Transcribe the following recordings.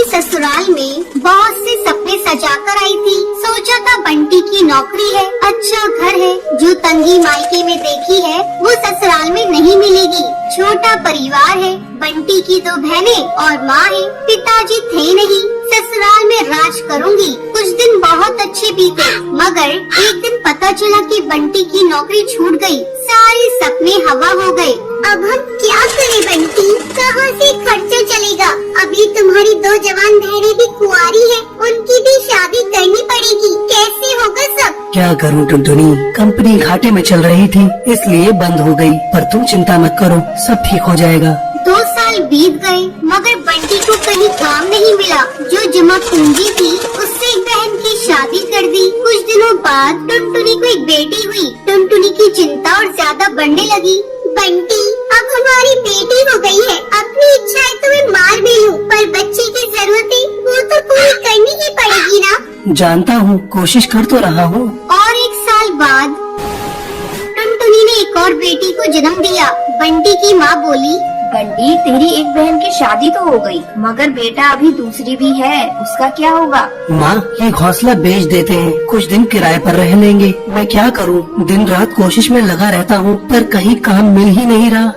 ससुराल में बहुत से सपने सजा कर आई थी। सोचा था बंटी की नौकरी है, अच्छा घर है, जो तंगी मायके में देखी है वो ससुराल में नहीं मिलेगी। छोटा परिवार है, बंटी की 2 बहनें और माँ है, पिताजी थे नहीं। ससुराल में राज करूंगी। कुछ दिन बहुत अच्छे बीते, मगर एक दिन पता चला कि बंटी की नौकरी छूट गई। सारे सपने हवा हो गए। अब हम क्या करें बंटी, कहाँ से खर्चा चलेगा? अभी तुम्हारी 2 जवान बहनें भी कुंवारी है, उनकी भी शादी करनी पड़ेगी। कैसे होगा सब? क्या करूं टुनटुनी, कंपनी घाटे में चल रही थी इसलिए बंद हो गई। पर तुम चिंता मत करो, सब ठीक हो जाएगा। 2 साल बीत गए मगर बंटी को कहीं काम नहीं मिला। जो जमा पूंजी थी उससे एक बहन की शादी कर दी। कुछ दिनों बाद टुनटुनी को एक बेटी हुई। टुनटुनी की चिंता और ज्यादा बढ़ने लगी। बंटी, अब हमारी बेटी हो गई है, अपनी इच्छाएं तो मैं मार भी लूं, पर बच्चे की जरूरतें वो तो पूरी करनी ही पड़ेगी ना। जानता हूँ, कोशिश कर तो रहा हूँ। और 1 साल बाद टुनटुनी ने एक और बेटी को जन्म दिया। बंटी की माँ बोली, बंटी, तेरी एक बहन की शादी तो हो गई, मगर बेटा अभी दूसरी भी है, उसका क्या होगा? माँ, ये घोंसला बेच देते हैं, कुछ दिन किराए पर रह लेंगे। मैं क्या करूँ, दिन रात कोशिश में लगा रहता हूँ, पर कहीं काम मिल ही नहीं रहा।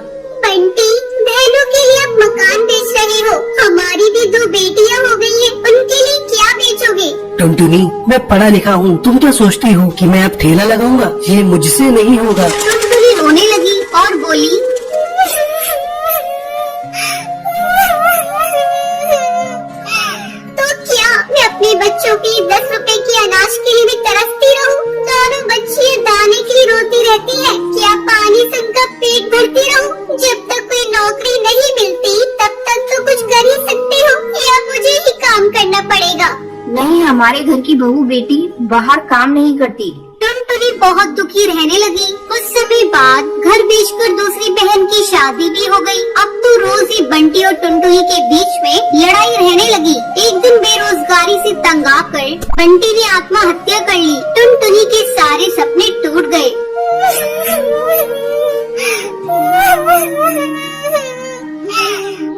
बंटी, बहनों के लिए अब मकान बेच रहे हो, हमारी भी 2 बेटियां हो गई हैं, उनके लिए क्या बेचोगे? टुनटुनी, मैं पढ़ा लिखा हूँ, तुम क्या सोचती हो कि मैं अब ठेला लगाऊंगा? ये मुझसे नहीं होगा। टुनटुनी रोने लगी और बोली, तो क्या मैं अपने बच्चों की 10 रुपए की अनाज के लिए भी तरसती रहूं? दोनों बच्चियां दाने के लिए रोती रहती है, क्या पानी से उनका पेट भरती रहूं? जब तक कोई नौकरी नहीं मिलती तब तक तो कुछ कर ही सकते हो, या मुझे ही काम करना पड़ेगा? नहीं, हमारे घर की बहू बेटी बाहर काम नहीं करती। टुनटुनी बहुत दुखी रहने लगी। कुछ समय बाद घर बेचकर दूसरी बहन की शादी भी हो गई। अब तो रोज ही बंटी और टुनटुनी के बीच में लड़ाई रहने लगी। एक दिन बेरोजगारी से तंग आकर बंटी ने आत्महत्या कर ली। टुनटुनी के सारे सपने टूट गए।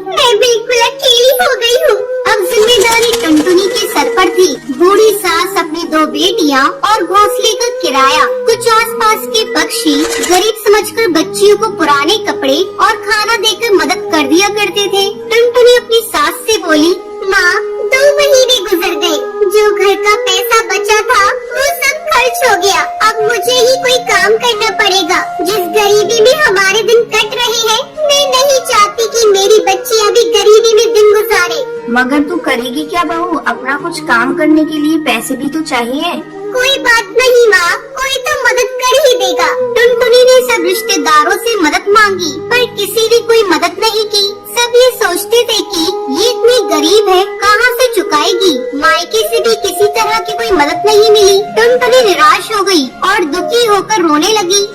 मैं बिल्कुल अकेली हो गई हूँ। अब जिम्मेदारी टुनटुनी के सर पर थी। बूढ़ी सास, अपनी 2 बेटियाँ और घोंसले का किराया। कुछ आसपास के पक्षी गरीब समझकर बच्चियों को पुराने कपड़े और खाना देकर मदद कर दिया करते थे। टुनटुनी अपनी सास से बोली, माँ, 2 महीने गुजर गए, जो घर का पैसा बचा था वो सब खर्च हो गया। अब मुझे ही कोई काम करना पड़ेगा। जिस गरीबी में हमारे दिन कट रहे हैं, मैं नहीं चाहती कि मेरी बच्चियाँ भी गरीबी में दिन गुजारे। मगर तू करेगी क्या बहू? अपना कुछ काम करने के लिए पैसे भी तो चाहिए। कोई बात नहीं माँ, कोई तो मदद कर ही देगा। टुनटुनी ने सब रिश्तेदारों से मदद मांगी, पर किसी ने कोई मदद नहीं की। सब ये सोचते थे कि ये इतनी गरीब है, कहाँ से चुकाएगी। मायके से भी किसी तरह की कोई मदद नहीं मिली। टुनटुनी निराश हो गई और दुखी होकर रोने लगी।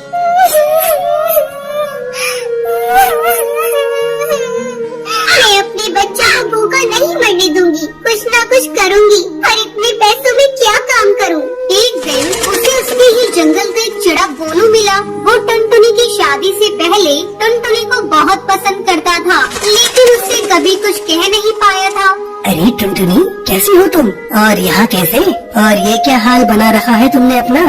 मैं अपने बच्चों को भूखा नहीं मरने दूंगी, कुछ न कुछ करूंगी, पर इतने पैसों में क्या काम करूं? एक दिन उसे उसके ही जंगल का एक चिड़ा गोलू मिला। वो टुनटुनी की शादी से पहले टुनटुनी को बहुत पसंद करता था, लेकिन उससे कभी कुछ कह नहीं पाया था। अरे टुनटुनी, कैसी हो तुम? और यहाँ कैसे? और ये क्या हाल बना रखा है तुमने अपना?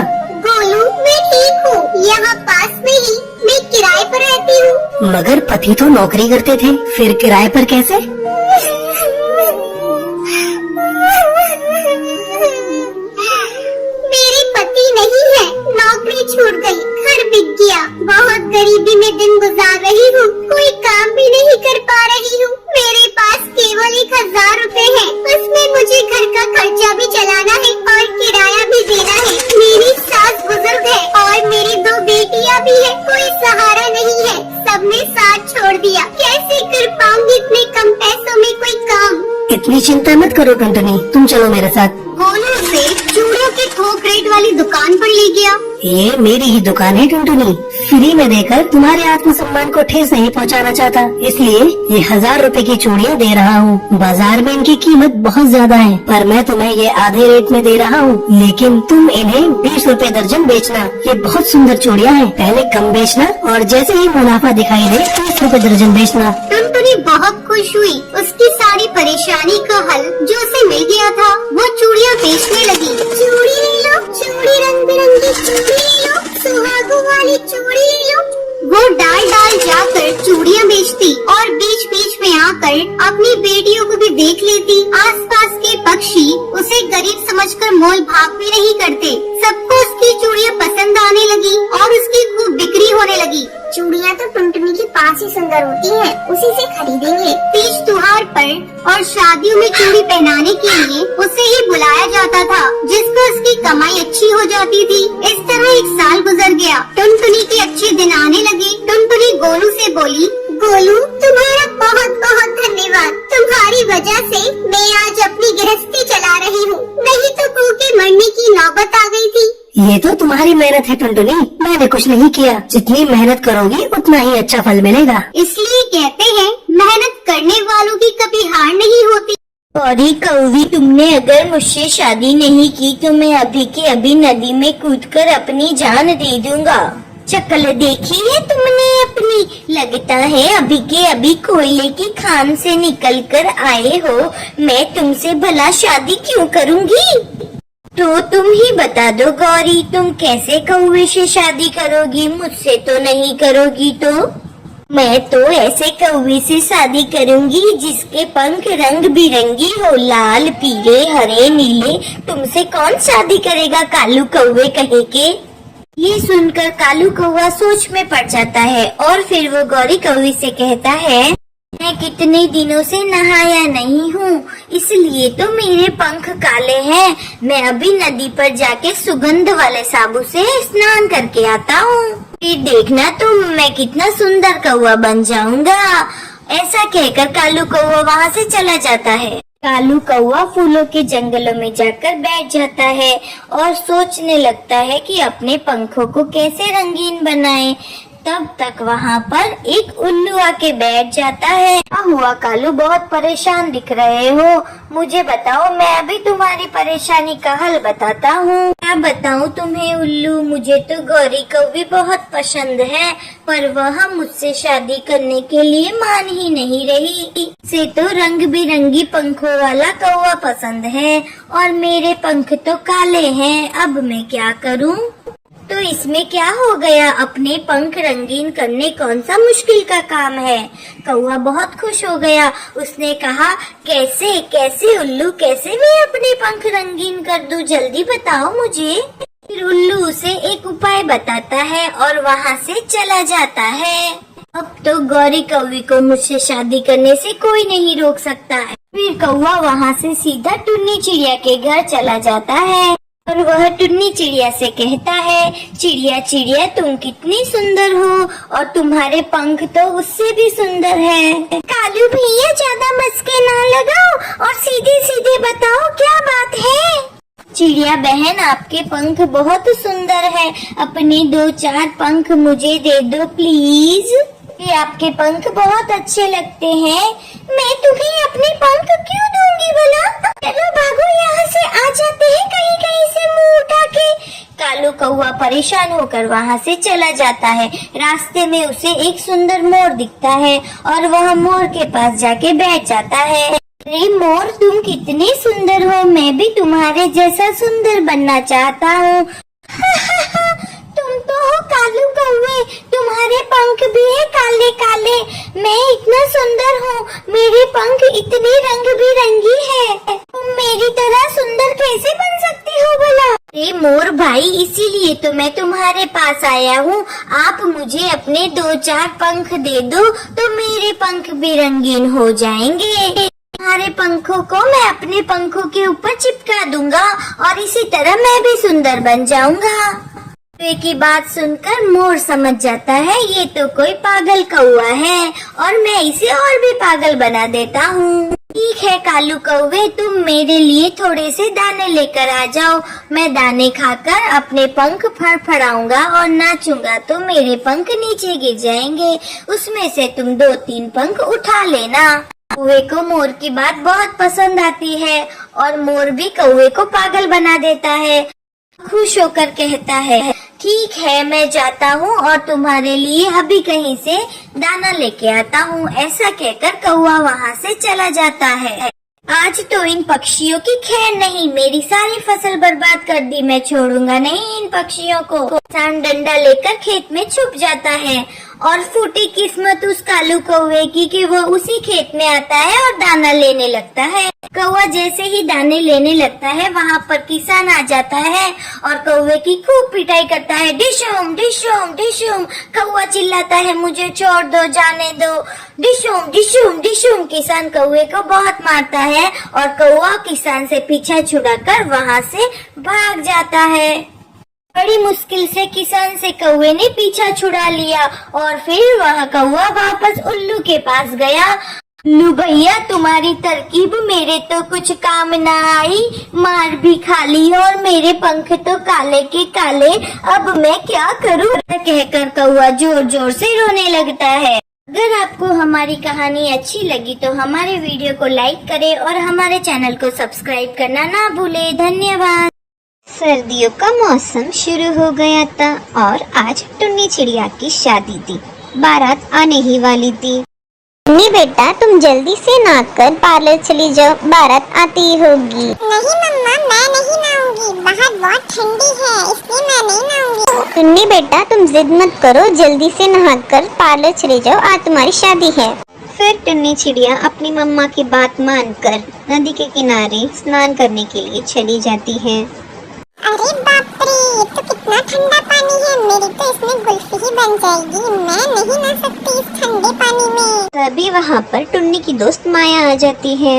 गोलू, मैं ठीक हूँ, यहाँ पास में ही मैं किराए पर रहती हूँ। मगर पति तो नौकरी करते थे, फिर किराए पर कैसे? मेरे पति नहीं है, नौकरी छूट गई, घर बिक गया, बहुत गरीबी में दिन गुजार रही हूँ, कोई काम भी नहीं कर पा रही हूँ। मेरे पास केवल 1000 रुपए है, उसमें मुझे घर का खर्चा भी चलाना है और किराया भी देना है। मेरी सास बुजुर्ग है और मेरी 2 बेटियाँ भी है, कोई सहारा नहीं है, सबने साथ छोड़ दिया। कैसे कर पाऊंगी इतने कम पैसों में कोई काम? इतनी चिंता मत करो टुनटुनी, तुम चलो मेरे साथ। गोलू उसे चूड़ियों के थोक रेट वाली दुकान पर ले गया। ये मेरी ही दुकान है टुनटुनी, फ्री में देकर तुम्हारे आत्मसम्मान को ठेस नहीं पहुंचाना चाहता, इसलिए ये 1000 रुपए की चूड़ियाँ दे रहा हूँ। बाजार में इनकी कीमत बहुत ज्यादा है, पर मैं तुम्हें ये आधे रेट में दे रहा हूँ, लेकिन तुम इन्हें 20 रुपए दर्जन बेचना। ये बहुत सुंदर चूड़ियाँ हैं, पहले कम बेचना और जैसे ही मुनाफा दिखाई दे 30 रुपए दर्जन बेचना। टुनटुनी बहुत खुश खुश हुई। उसकी सारी परेशानी का हल जो उसे मिल गया था, वो चूड़ियाँ बेचने लगी। चूड़ी ले लो, चूड़ी रंग बिरंगी चूड़ी ले लो, सुहागों वाली चूड़ी ले लो। वो डाल डाल जाकर चूड़ियाँ बेचती और बीच बीच में आकर अपनी बेटियों को भी देख लेती। आसपास के पक्षी उसे गरीब समझकर मोल भाव भी नहीं करते। सबको उसकी चूड़ियाँ पसंद आने लगी और उसकी खूब बिक्री होने लगी। चूड़ियाँ तो टुनटुनी के पास ही सुंदर होती हैं, उसी से खरीदेंगे। तीज त्योहार पर और शादियों में चूड़ी पहनाने के लिए उसे ही बुलाया जाता था, जिसको उसकी कमाई अच्छी हो जाती थी। इस तरह एक साल गुजर गया। टुनटुनी के अच्छे दिन आने लगे। टुनटुनी गोलू से बोली, गोलू तुम्हारा बहुत बहुत धन्यवाद। तुम्हारी वजह से मैं आज अपनी गृहस्थी चला रही हूँ, नहीं तो भूखे मरने की नौबत आ गई थी। ये तो तुम्हारी मेहनत है टुनटुनी, मैंने कुछ नहीं किया। जितनी मेहनत करोगी उतना ही अच्छा फल मिलेगा। इसलिए कहते हैं मेहनत करने वालों की कभी हार नहीं होती। अरे कौवी, तुमने अगर मुझसे शादी नहीं की तो मैं अभी के अभी नदी में कूदकर अपनी जान दे दूंगा। शक्ल देखी है तुमने अपनी? लगता है अभी के अभी कोयले की खान से निकलकर आए हो। मैं तुमसे भला शादी क्यों करूंगी? तो तुम ही बता दो गौरी, तुम कैसे कौवे से शादी करोगी? मुझसे तो नहीं करोगी। तो मैं तो ऐसे कौवे से शादी करूंगी जिसके पंख रंग बिरंगी हो, लाल पीले हरे नीले। तुमसे कौन शादी करेगा कालू कौवे कहे के? ये सुनकर कालू कौवा सोच में पड़ जाता है और फिर वो गौरी कौवी से कहता है, मैं कितने दिनों से नहाया नहीं हूँ, इसलिए तो मेरे पंख काले हैं। मैं अभी नदी पर जाके सुगंध वाले साबुन से स्नान करके आता हूँ, फिर देखना तो मैं कितना सुंदर कौवा बन जाऊंगा। ऐसा कहकर कालू कौवा वहाँ से चला जाता है। कालू कौवा फूलों के जंगलों में जाकर बैठ जाता है और सोचने लगता है कि अपने पंखों को कैसे रंगीन बनाए। तब तक वहाँ पर एक उल्लू आके बैठ जाता है। क्या हुआ कालू, बहुत परेशान दिख रहे हो? मुझे बताओ, मैं अभी तुम्हारी परेशानी का हल बताता हूँ। क्या बताऊँ तुम्हें उल्लू, मुझे तो गौरी कौवी बहुत पसंद है, पर वह मुझसे शादी करने के लिए मान ही नहीं रही। से तो रंग बिरंगी पंखों वाला कौवा पसंद है और मेरे पंख तो काले हैं। अब मैं क्या करूँ? तो इसमें क्या हो गया, अपने पंख रंगीन करने कौन सा मुश्किल का काम है। कौवा बहुत खुश हो गया। उसने कहा, कैसे कैसे उल्लू, कैसे मैं अपने पंख रंगीन कर दूं, जल्दी बताओ मुझे। फिर उल्लू उसे एक उपाय बताता है और वहाँ से चला जाता है। अब तो गौरी कौवी को मुझसे शादी करने से कोई नहीं रोक सकता है। फिर कौवा वहाँ से सीधा टुन्नी चिड़िया के घर चला जाता है और वह टुन्नी चिड़िया से कहता है, चिड़िया चिड़िया तुम कितनी सुंदर हो और तुम्हारे पंख तो उससे भी सुंदर है। कालू भैया ज्यादा मस्के ना लगाओ और सीधे सीधे बताओ क्या बात है। चिड़िया बहन, आपके पंख बहुत सुंदर है, अपने 2-4 पंख मुझे दे दो प्लीज। ये आपके पंख बहुत अच्छे लगते हैं। मैं तुम्हें अपने पंख क्यों दूंगी भला? चलो भागो यहाँ से, आ जाते हैं कहीं कहीं से मुंह उठा के। कालू कौवा परेशान होकर वहाँ से चला जाता है। रास्ते में उसे एक सुंदर मोर दिखता है और वह मोर के पास जाके बैठ जाता है। अरे मोर, तुम कितने सुंदर हो, मैं भी तुम्हारे जैसा सुंदर बनना चाहता हूँ। तुम तो हो कालू कौवे, तुम्हारे पंख भी है काले काले। मैं इतना सुंदर हूँ, मेरे पंख इतने रंग बिरंगी है, तुम मेरी तरह सुंदर कैसे बन सकती हो भला? अरे मोर भाई, इसीलिए तो मैं तुम्हारे पास आया हूँ। आप मुझे अपने 2-4 पंख दे दो तो मेरे पंख भी रंगीन हो जाएंगे। तुम्हारे पंखों को मैं अपने पंखों के ऊपर चिपका दूंगा और इसी तरह मैं भी सुंदर बन जाऊंगा। कौवे की बात सुनकर मोर समझ जाता है, ये तो कोई पागल कौवा है और मैं इसे और भी पागल बना देता हूँ। ठीक है कालू कौवे, तुम मेरे लिए थोड़े से दाने लेकर आ जाओ। मैं दाने खाकर अपने पंख फड़फड़ाऊंगा और नाचूंगा तो मेरे पंख नीचे गिर जाएंगे। उसमें से तुम 2-3 पंख उठा लेना। कौवे को मोर की बात बहुत पसंद आती है और मोर भी कौवे को पागल बना देता है। खुश होकर कहता है, ठीक है, मैं जाता हूँ और तुम्हारे लिए अभी कहीं से दाना लेके आता हूँ। ऐसा कहकर कौवा वहाँ से चला जाता है। आज तो इन पक्षियों की खैर नहीं, मेरी सारी फसल बर्बाद कर दी। मैं छोड़ूंगा नहीं इन पक्षियों को। किसान डंडा लेकर खेत में छुप जाता है और फूटी किस्मत उस कालू कौवे की कि वो उसी खेत में आता है और दाना लेने लगता है। कौवा जैसे ही दाने लेने लगता है वहाँ पर किसान आ जाता है और कौवे की खूब पिटाई करता है। डिशुम डिशुम डिशुम, कौवा चिल्लाता है मुझे छोड़ दो, जाने दो। डिशुम डिशुम डिशुम, किसान कौवे को बहुत मारता है और कौवा किसान से पीछा छुड़ाकर वहाँ से भाग जाता है। बड़ी मुश्किल से किसान से कौवे ने पीछा छुड़ा लिया और फिर वह कौवा वापस उल्लू के पास गया। उल्लू भैया, तुम्हारी तरकीब मेरे तो कुछ काम ना आई, मार भी खा ली और मेरे पंख तो काले के काले, अब मैं क्या करूं? कहकर कौवा जोर जोर से रोने लगता है। अगर आपको हमारी कहानी अच्छी लगी तो हमारे वीडियो को लाइक करें और हमारे चैनल को सब्सक्राइब करना ना भूले। धन्यवाद। सर्दियों का मौसम शुरू हो गया था और आज टुन्नी चिड़िया की शादी थी। बारात आने ही वाली थी। टुन्नी बेटा, तुम जल्दी से नहाकर पार्लर चली जाओ, बारात आती ही होगी। नहीं मम्मा, मैं नहीं नहाऊंगी, बाहर बहुत ठंडी है, इसलिए मैं नहीं नहाऊंगी। टुन्नी बेटा, तुम जिद मत करो, जल्दी से नहाकर पार्लर चले जाओ, आज तुम्हारी शादी है। फिर टुन्नी चिड़िया अपनी मम्मा की बात मानकर नदी के किनारे स्नान करने के लिए चली जाती है। अरे बाप रे, ये तो कितना ठंडा पानी है, मेरी तो इसमें गुल्फी ही बन जाएगी, मैं नहीं नहा सकती इस ठंडे पानी में। तभी वहाँ पर टुन्नी की दोस्त माया आ जाती है।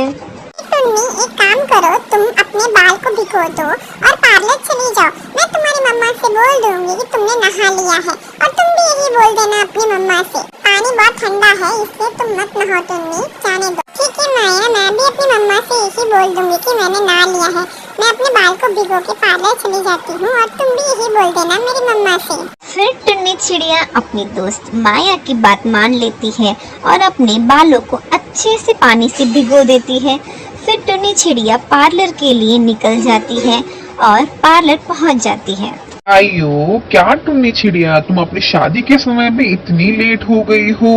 टुन्नी, एक काम करो, तुम अपने बाल को भिगो दो और पार्लर चली जाओ। मैं तुम्हारी मम्मा से बोल दूंगी कि तुमने नहा लिया है और तुम भी यही बोल देना अपनी मम्मा से। पानी बहुत ठंडा है इसलिए तुम मत नहाओ टुन्नी, जाने दो। ठीक है माया, मैं भी अपनी मम्मा से यही बोल दूंगी कि मैंने नहा लिया है। मैं अपने बाल को भिगो के पार्लर चली जाती हूँ और तुम भी यही बोल देना मेरी मम्मा से। फिर टुन्नी चिड़िया अपनी दोस्त माया की बात मान लेती है और अपने बालों को अच्छे से पानी से भिगो देती है। फिर टुन्नी चिड़िया पार्लर के लिए निकल जाती है और पार्लर पहुँच जाती है। आयो, क्या टुन्नी चिड़िया, तुम अपनी शादी के समय में इतनी लेट हो गई हो?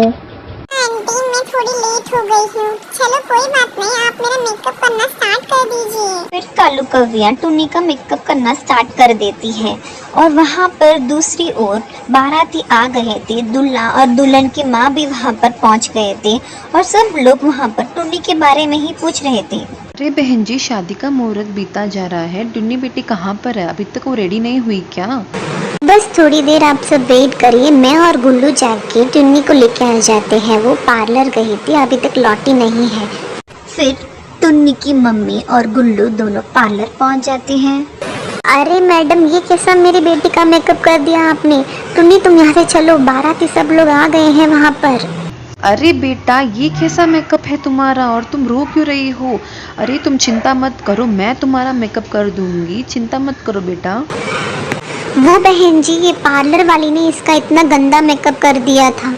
आंटी, मैं थोड़ी लेट हो गई हूँ। चलो कोई बात नहीं, आप मेरा मेकअप करना स्टार्ट कर दीजिए। फिर कालू कौविया टुन्नी का मेकअप करना स्टार्ट कर देती है और वहाँ पर दूसरी ओर बाराती आ गए थे। दूल्हा और दुल्हन की माँ भी वहाँ पर पहुँच गए थे और सब लोग वहाँ पर टुन्नी के बारे में ही पूछ रहे थे। अरे बहन जी, शादी का मुहूर्त बीता जा रहा है, टुन्नी बेटी कहाँ पर है? अभी तक वो रेडी नहीं हुई क्या? बस थोड़ी देर आप सब वेट करिए, मैं और गुल्लू जाके टुन्नी को लेके आ जाते हैं। वो पार्लर गई थी, अभी तक लौटी नहीं है। फिर टुन्नी की मम्मी और गुल्लू दोनों पार्लर पहुंच जाते हैं। अरे मैडम, ये कैसा मेरी बेटी का मेकअप कर दिया आपने? टुन्नी, तुम यहाँ से चलो, बाराती सब लोग आ गए हैं वहाँ पर। अरे बेटा, ये कैसा मेकअप है तुम्हारा और तुम रो क्यों रही हो? अरे तुम चिंता मत करो, मैं तुम्हारा मेकअप कर दूंगी, चिंता मत करो बेटा। वो बहन जी, ये पार्लर वाली ने इसका इतना गंदा मेकअप कर दिया था।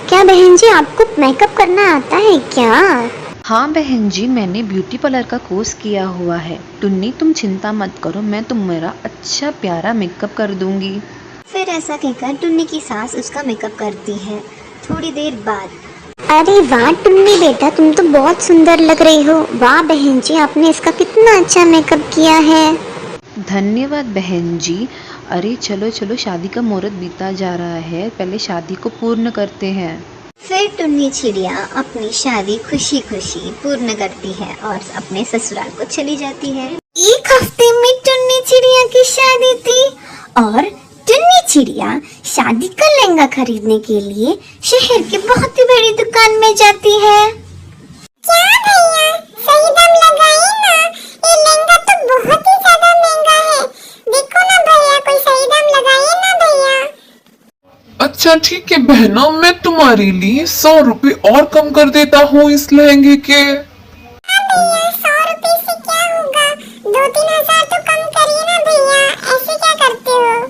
क्या बहन जी, आपको मेकअप करना आता है क्या? हाँ बहन जी, मैंने ब्यूटी पार्लर का कोर्स किया हुआ है। टुन्नी, तुम चिंता मत करो, मैं तुम्हारा अच्छा प्यारा मेकअप कर दूंगी। फिर ऐसा कहकर टुन्नी की सास उसका मेकअप करती है। थोड़ी देर बाद, अरे वाह टुन्नी बेटा, तुम तो बहुत सुंदर लग रही हो। वाह बहन जी, आपने इसका कितना अच्छा मेकअप किया है। धन्यवाद बहन जी। अरे चलो चलो, शादी का मुहूर्त बीता जा रहा है, पहले शादी को पूर्ण करते हैं। फिर टुन्नी चिड़िया अपनी शादी खुशी खुशी पूर्ण करती है और अपने ससुराल को चली जाती है। एक हफ्ते में टुन्नी चिड़िया की शादी थी और टुन्नी चिड़िया शादी का लहंगा खरीदने के लिए शहर की बहुत ही बड़ी दुकान में जाती है। क्या भैया, सही दाम लगाइए ना, ये लहंगा तो बहुत ही ज्यादा महंगा है। देखो ना भैया, कोई सही दाम लगाइए ना भैया। अच्छा ठीक है बहना, मैं तुम्हारे लिए 100 रुपए और कम कर देता हूँ इस लहंगे के। भैया, 100 रुपए से क्या होगा, 2-3 हजार तो कम करिए ना भैया, ऐसे क्या करते हो?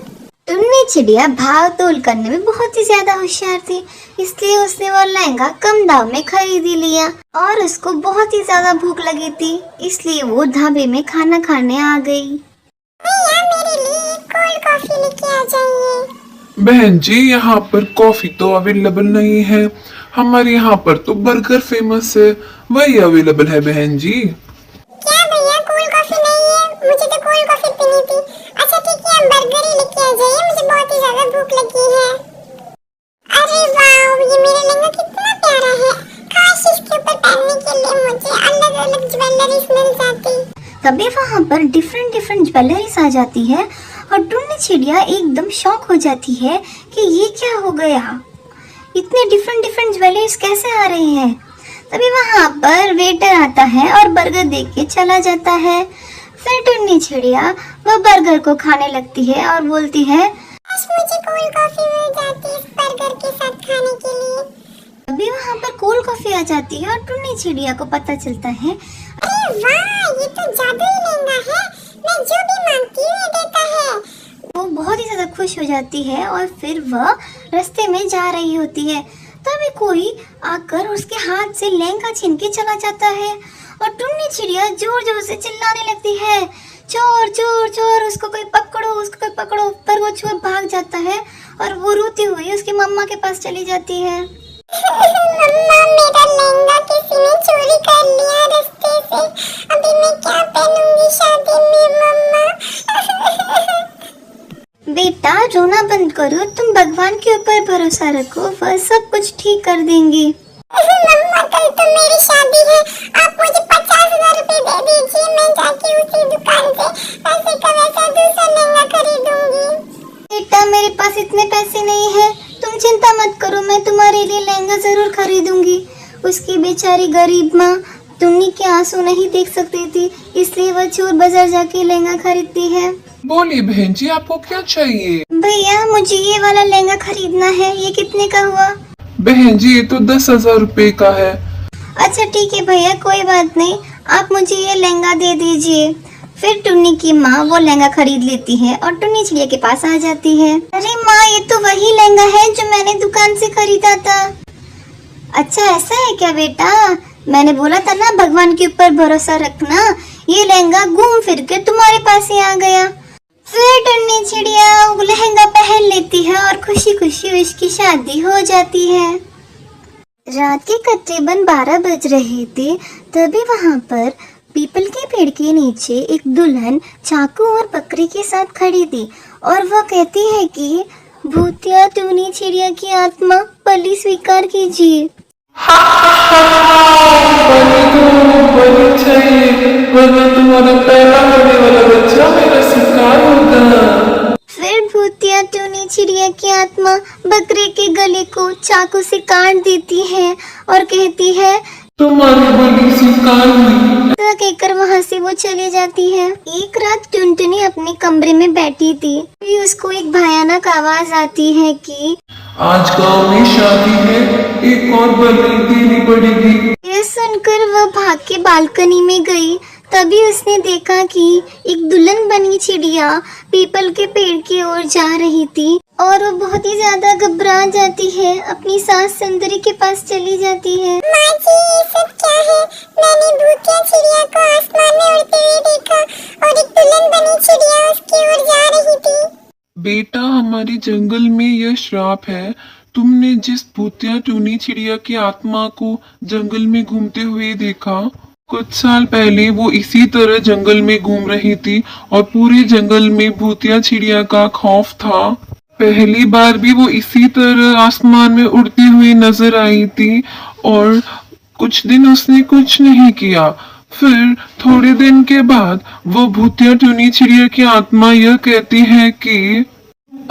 टुन्नी चिड़िया भाव तोल करने में बहुत ही ज्यादा होशियार थी, इसलिए उसने वो लहंगा कम दाम में खरीद ही लिया और उसको बहुत ही ज्यादा भूख लगी थी, इसलिए वो ढाबे में खाना खाने आ गई। भैया, मेरे लिए कोल्ड कॉफी कॉफी लेके आ जाइए। बहन जी, यहाँ पर कॉफी तो अवेलेबल नहीं है। हमारे यहाँ पर तो बर्गर फेमस है, वही अवेलेबल है बहन जी। क्या भैया, कोल्ड कॉफी नहीं है? मुझे तो कोल्ड कॉफी पीनी थी। अच्छा ठीक है, आप बर्गर ही लेके आ जाइए, मुझे बहुत ही ज्यादा भूख लगी है। अरे वाह, ये मेरा लहंगा कितना प्यारा है। काश इसके ऊपर पहनने के लिए मुझे अलग अलग ज्वेलरीज मिल जाती। तभी वहाँ पर डिफरेंट डिफरेंट ज्वेलरीज आ जाती है और टुन्नी चिड़िया एकदम शॉक हो जाती है कि ये क्या हो गया, इतने डिफरेंट डिफरेंट ज्वेलरीज कैसे आ रहे हैं। तभी वहाँ पर वेटर आता है और बर्गर देख के चला जाता है। फिर टुन्नी चिड़िया वह बर्गर को खाने लगती है और बोलती है, काश मुझे कोल्ड कॉफी मिल जाती इस बर्गर के साथ खाने के लिए। तभी वहाँ पर कोल्ड कॉफी आ जाती है और टुन्नी चिड़िया को पता चलता है। अरे वाह, ये तो जादुई लहंगा है, मैं जो भी मांगती हूँ ये देता है। वो बहुत ही ज्यादा खुश हो जाती है और फिर वह रास्ते में जा रही होती है। तभी कोई आकर उसके हाथ से लहंगा छीन के चला जाता है और टुन्नी चिड़िया जोर जोर से चिल्लाने लगती है, चोर चोर चोर, उसको कोई पकड़ो, उसको कोई पकड़ो। पर वो चोर भाग जाता है और वो रोती हुई उसकी मम्मा के पास चली जाती है। मम्मा, मेरा लहंगा किसी ने चोरी कर लिया रास्ते से। अभी मैं क्या पहनूंगी शादी में मम्मा? बेटा रोना बंद करो, तुम भगवान के ऊपर भरोसा रखो, वह सब कुछ ठीक कर देंगे। मम्मा, कल तो मेरी शादी है, आप मुझे 50,000 रुपए दे दीजिए, मैं जाके उसी दुकान से पैसे का वैसा दूसरा लहंगा खरीदूंगी। बेटा मेरे पास इतने पैसे नहीं है, तुम चिंता मत करो, मैं तुम्हारे लिए लहंगा जरूर खरीदूंगी। उसकी बेचारी गरीब माँ टुन्नी के आंसू नहीं देख सकती थी, इसलिए वह चोर बाजार जाके लहंगा खरीदती है। बोलिए बहन जी, आपको क्या चाहिए? भैया मुझे ये वाला लहंगा खरीदना है, ये कितने का हुआ? बहन जी, ये तो 10,000 रुपए का है। अच्छा ठीक है भैया, कोई बात नहीं, आप मुझे ये लहंगा दे दीजिए। फिर टुन्नी की माँ वो लहंगा खरीद लेती है और टुन्नी चिड़िया के पास आ जाती है। अरे माँ, ये तो वही लहंगा है जो मैंने दुकान से खरीदा था। अच्छा ऐसा है क्या बेटा, मैंने बोला था ना भगवान के ऊपर भरोसा रखना, ये लहंगा घूम फिर के तुम्हारे पास ही आ गया। फिर टुन्नी चिड़िया वो लहंगा पहन लेती है और खुशी खुशी उसकी शादी हो जाती है। रात के तकरीबन 12 बज रहे थे। तभी वहाँ पर पीपल के पेड़ के नीचे एक दुल्हन चाकू और बकरी के साथ खड़ी थी और वह कहती है कि भूतिया टुन्नी चिड़िया की आत्मा बलि स्वीकार कीजिए। बलि चाहिए, वरना तुम्हारा पहला होने वाला बच्चा मेरा शिकार होगा। फिर भूतिया टुन्नी चिड़िया की आत्मा बकरे के गले को चाकू से काट देती है और कहती है तुम्हारी बलि स्वीकार हुई। कहकर वहाँ से वो चली जाती है। एक रात टुनटुनी अपने कमरे में बैठी थी, फिर उसको एक भयानक आवाज आती है कि आज गांव में शादी है, एक और बलि देनी पड़ेगी। यह सुनकर वह भाग के बालकनी में गई। तभी उसने देखा कि एक दुल्हन बनी चिड़िया पीपल के पेड़ की ओर जा रही थी और वो बहुत ही ज्यादा घबरा जाती है, अपनी सास सुंदरी के पास चली जाती है। माँ जी, ये सब क्या है? मैंने भूतिया चिड़िया को आसमान में उड़ते हुए देखा और एक दुल्हन बनी चिड़िया उसकी ओर जा रही थी। बेटा, हमारे जंगल में यह श्राप है। तुमने जिस भूतिया टुन्नी चिड़िया की आत्मा को जंगल में घूमते हुए देखा, कुछ साल पहले वो इसी तरह जंगल में घूम रही थी और पूरे जंगल में भूतिया चिड़िया का खौफ था। पहली बार भी वो इसी तरह आसमान में उड़ती हुई नजर आई थी और कुछ दिन उसने कुछ नहीं किया। फिर थोड़े दिन के बाद वो भूतिया टुन्नी चिड़िया की आत्मा यह कहती है कि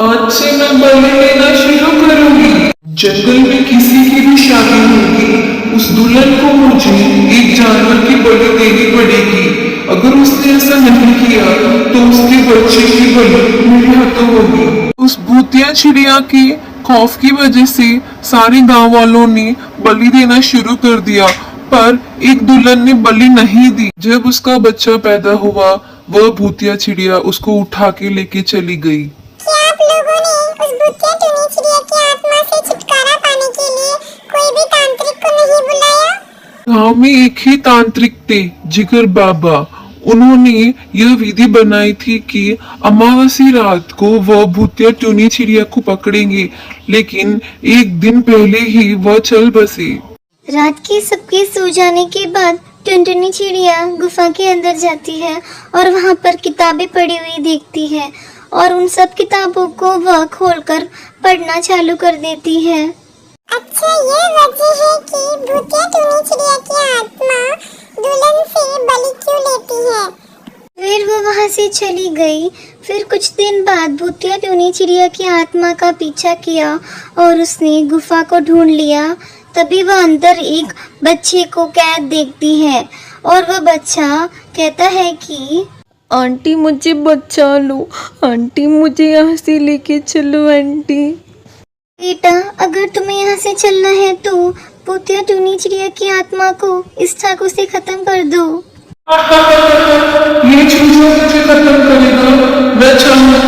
आज से मैं बलि लेना शुरू करूंगी। जंगल में किसी की भी शादी होगी, उस दुल्हन को मुझे एक जानवर की बलि देनी पड़ेगी। अगर उसने ऐसा नहीं किया तो उसके बच्चे की बलि मेरे हाथों होगी। उस भूतिया चिड़िया के खौफ की वजह से सारे गांव वालों ने बलि देना शुरू कर दिया, पर एक दुल्हन ने बलि नहीं दी। जब उसका बच्चा पैदा हुआ, वह भूतिया चिड़िया उसको उठा के लेके चली गई। क्या आप लोगों ने उस भूतिया टुन्नी चिड़िया की आत्मा से छुटकारा पाने के लिए कोई भी तांत्रिक को नहीं बुलाया? गांव में एक ही तांत्रिक थे, जिगर बाबा। उन्होंने यह विधि बनाई थी कि अमावस्या रात को वह भूतिया टूनी चिड़िया को पकड़ेंगे, लेकिन एक दिन पहले ही वह चल बसे। रात के सबके सो जाने के बाद टुनटुनी चिड़िया गुफा के अंदर जाती है और वहाँ पर किताबें पड़ी हुई देखती है और उन सब किताबों को वह खोलकर पढ़ना चालू कर देती है। अच्छा, ये वजह है कि भूतिया टूनी चिड़िया की आत्मा दुल्हन से बलि क्यों लेती है। फिर वो वहाँ से चली गई। फिर कुछ दिन बाद भूतिया टूनी चिड़िया की आत्मा का पीछा किया और उसने गुफा को ढूंढ लिया। तभी वह अंदर एक बच्चे को कैद देखती है और वह बच्चा कहता है कि आंटी मुझे बचा लो, आंटी मुझे यहाँ से लेके चलो आंटी। बेटा, अगर तुम्हें यहाँ से चलना है तो भूतिया टूनी चिड़िया की आत्मा को इस चाकू से खत्म कर दो। ये चूजा मुझे खत्म करेगा। मैं चाहूंगा